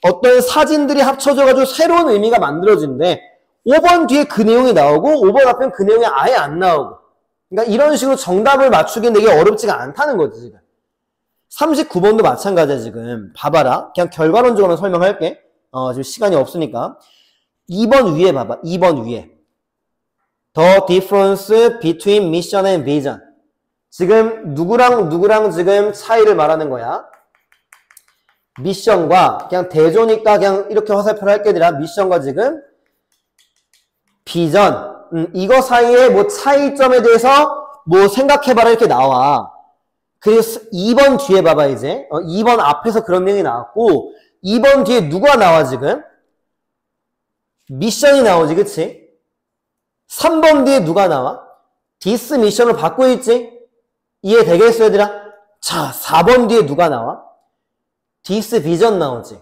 어떤 사진들이 합쳐져가지고 새로운 의미가 만들어진대. 5번 뒤에 그 내용이 나오고 5번 앞에는 그 내용이 아예 안 나오고. 그러니까 이런 식으로 정답을 맞추기는 되게 어렵지가 않다는 거지, 지금. 39번도 마찬가지야, 지금. 봐봐라. 그냥 결과론적으로 설명할게. 지금 시간이 없으니까. 2번 위에 봐봐. 2번 위에. The difference between mission and vision. 지금 누구랑 지금 차이를 말하는 거야. 미션과 그냥 대조니까 그냥 이렇게 화살표를 할게 아니라 미션과 지금 비전. 이거 사이에 뭐 차이점에 대해서 뭐 생각해봐라 이렇게 나와. 그래서 2번 뒤에 봐봐, 이제. 2번 앞에서 그런 내용이 나왔고 2번 뒤에 누가 나와, 지금? 미션이 나오지, 그치? 3번 뒤에 누가 나와? 디스 미션을 받고 있지? 이해되겠어, 얘들아? 자, 4번 뒤에 누가 나와? 디스 비전 나오지.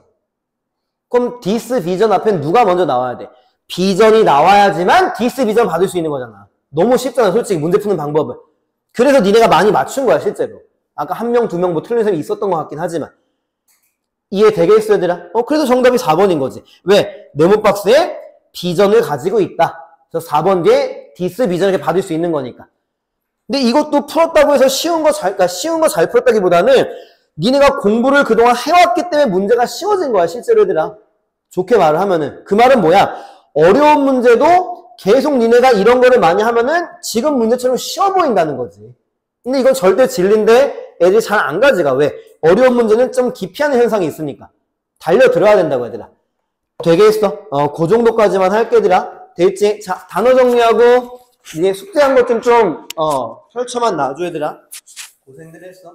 그럼 디스 비전 앞엔 누가 먼저 나와야 돼? 비전이 나와야지만 디스 비전 받을 수 있는 거잖아. 너무 쉽잖아, 솔직히 문제 푸는 방법은. 그래서 니네가 많이 맞춘 거야, 실제로. 아까 1명, 2명 뭐 틀린 사람이 있었던 것 같긴 하지만. 이해되겠어, 얘들아? 그래서 정답이 4번인 거지. 왜? 네모박스에 비전을 가지고 있다. 그래서 4번 뒤에 디스 비전을 받을 수 있는 거니까. 근데 이것도 풀었다고 해서 쉬운 거 잘 풀었다기보다는 니네가 공부를 그동안 해왔기 때문에 문제가 쉬워진 거야, 실제로 얘들아. 좋게 말을 하면은. 그 말은 뭐야? 어려운 문제도 계속 니네가 이런 거를 많이 하면은 지금 문제처럼 쉬워 보인다는 거지. 근데 이건 절대 진리인데 애들이 잘 안 가져가. 왜? 어려운 문제는 좀 기피하는 현상이 있으니까. 달려 들어야 된다고, 얘들아. 되겠어? 그 정도까지만 할게, 얘들아. 됐지? 자, 단어 정리하고, 니네 숙제한 것 좀, 펼쳐만 놔줘, 얘들아. 고생들 했어.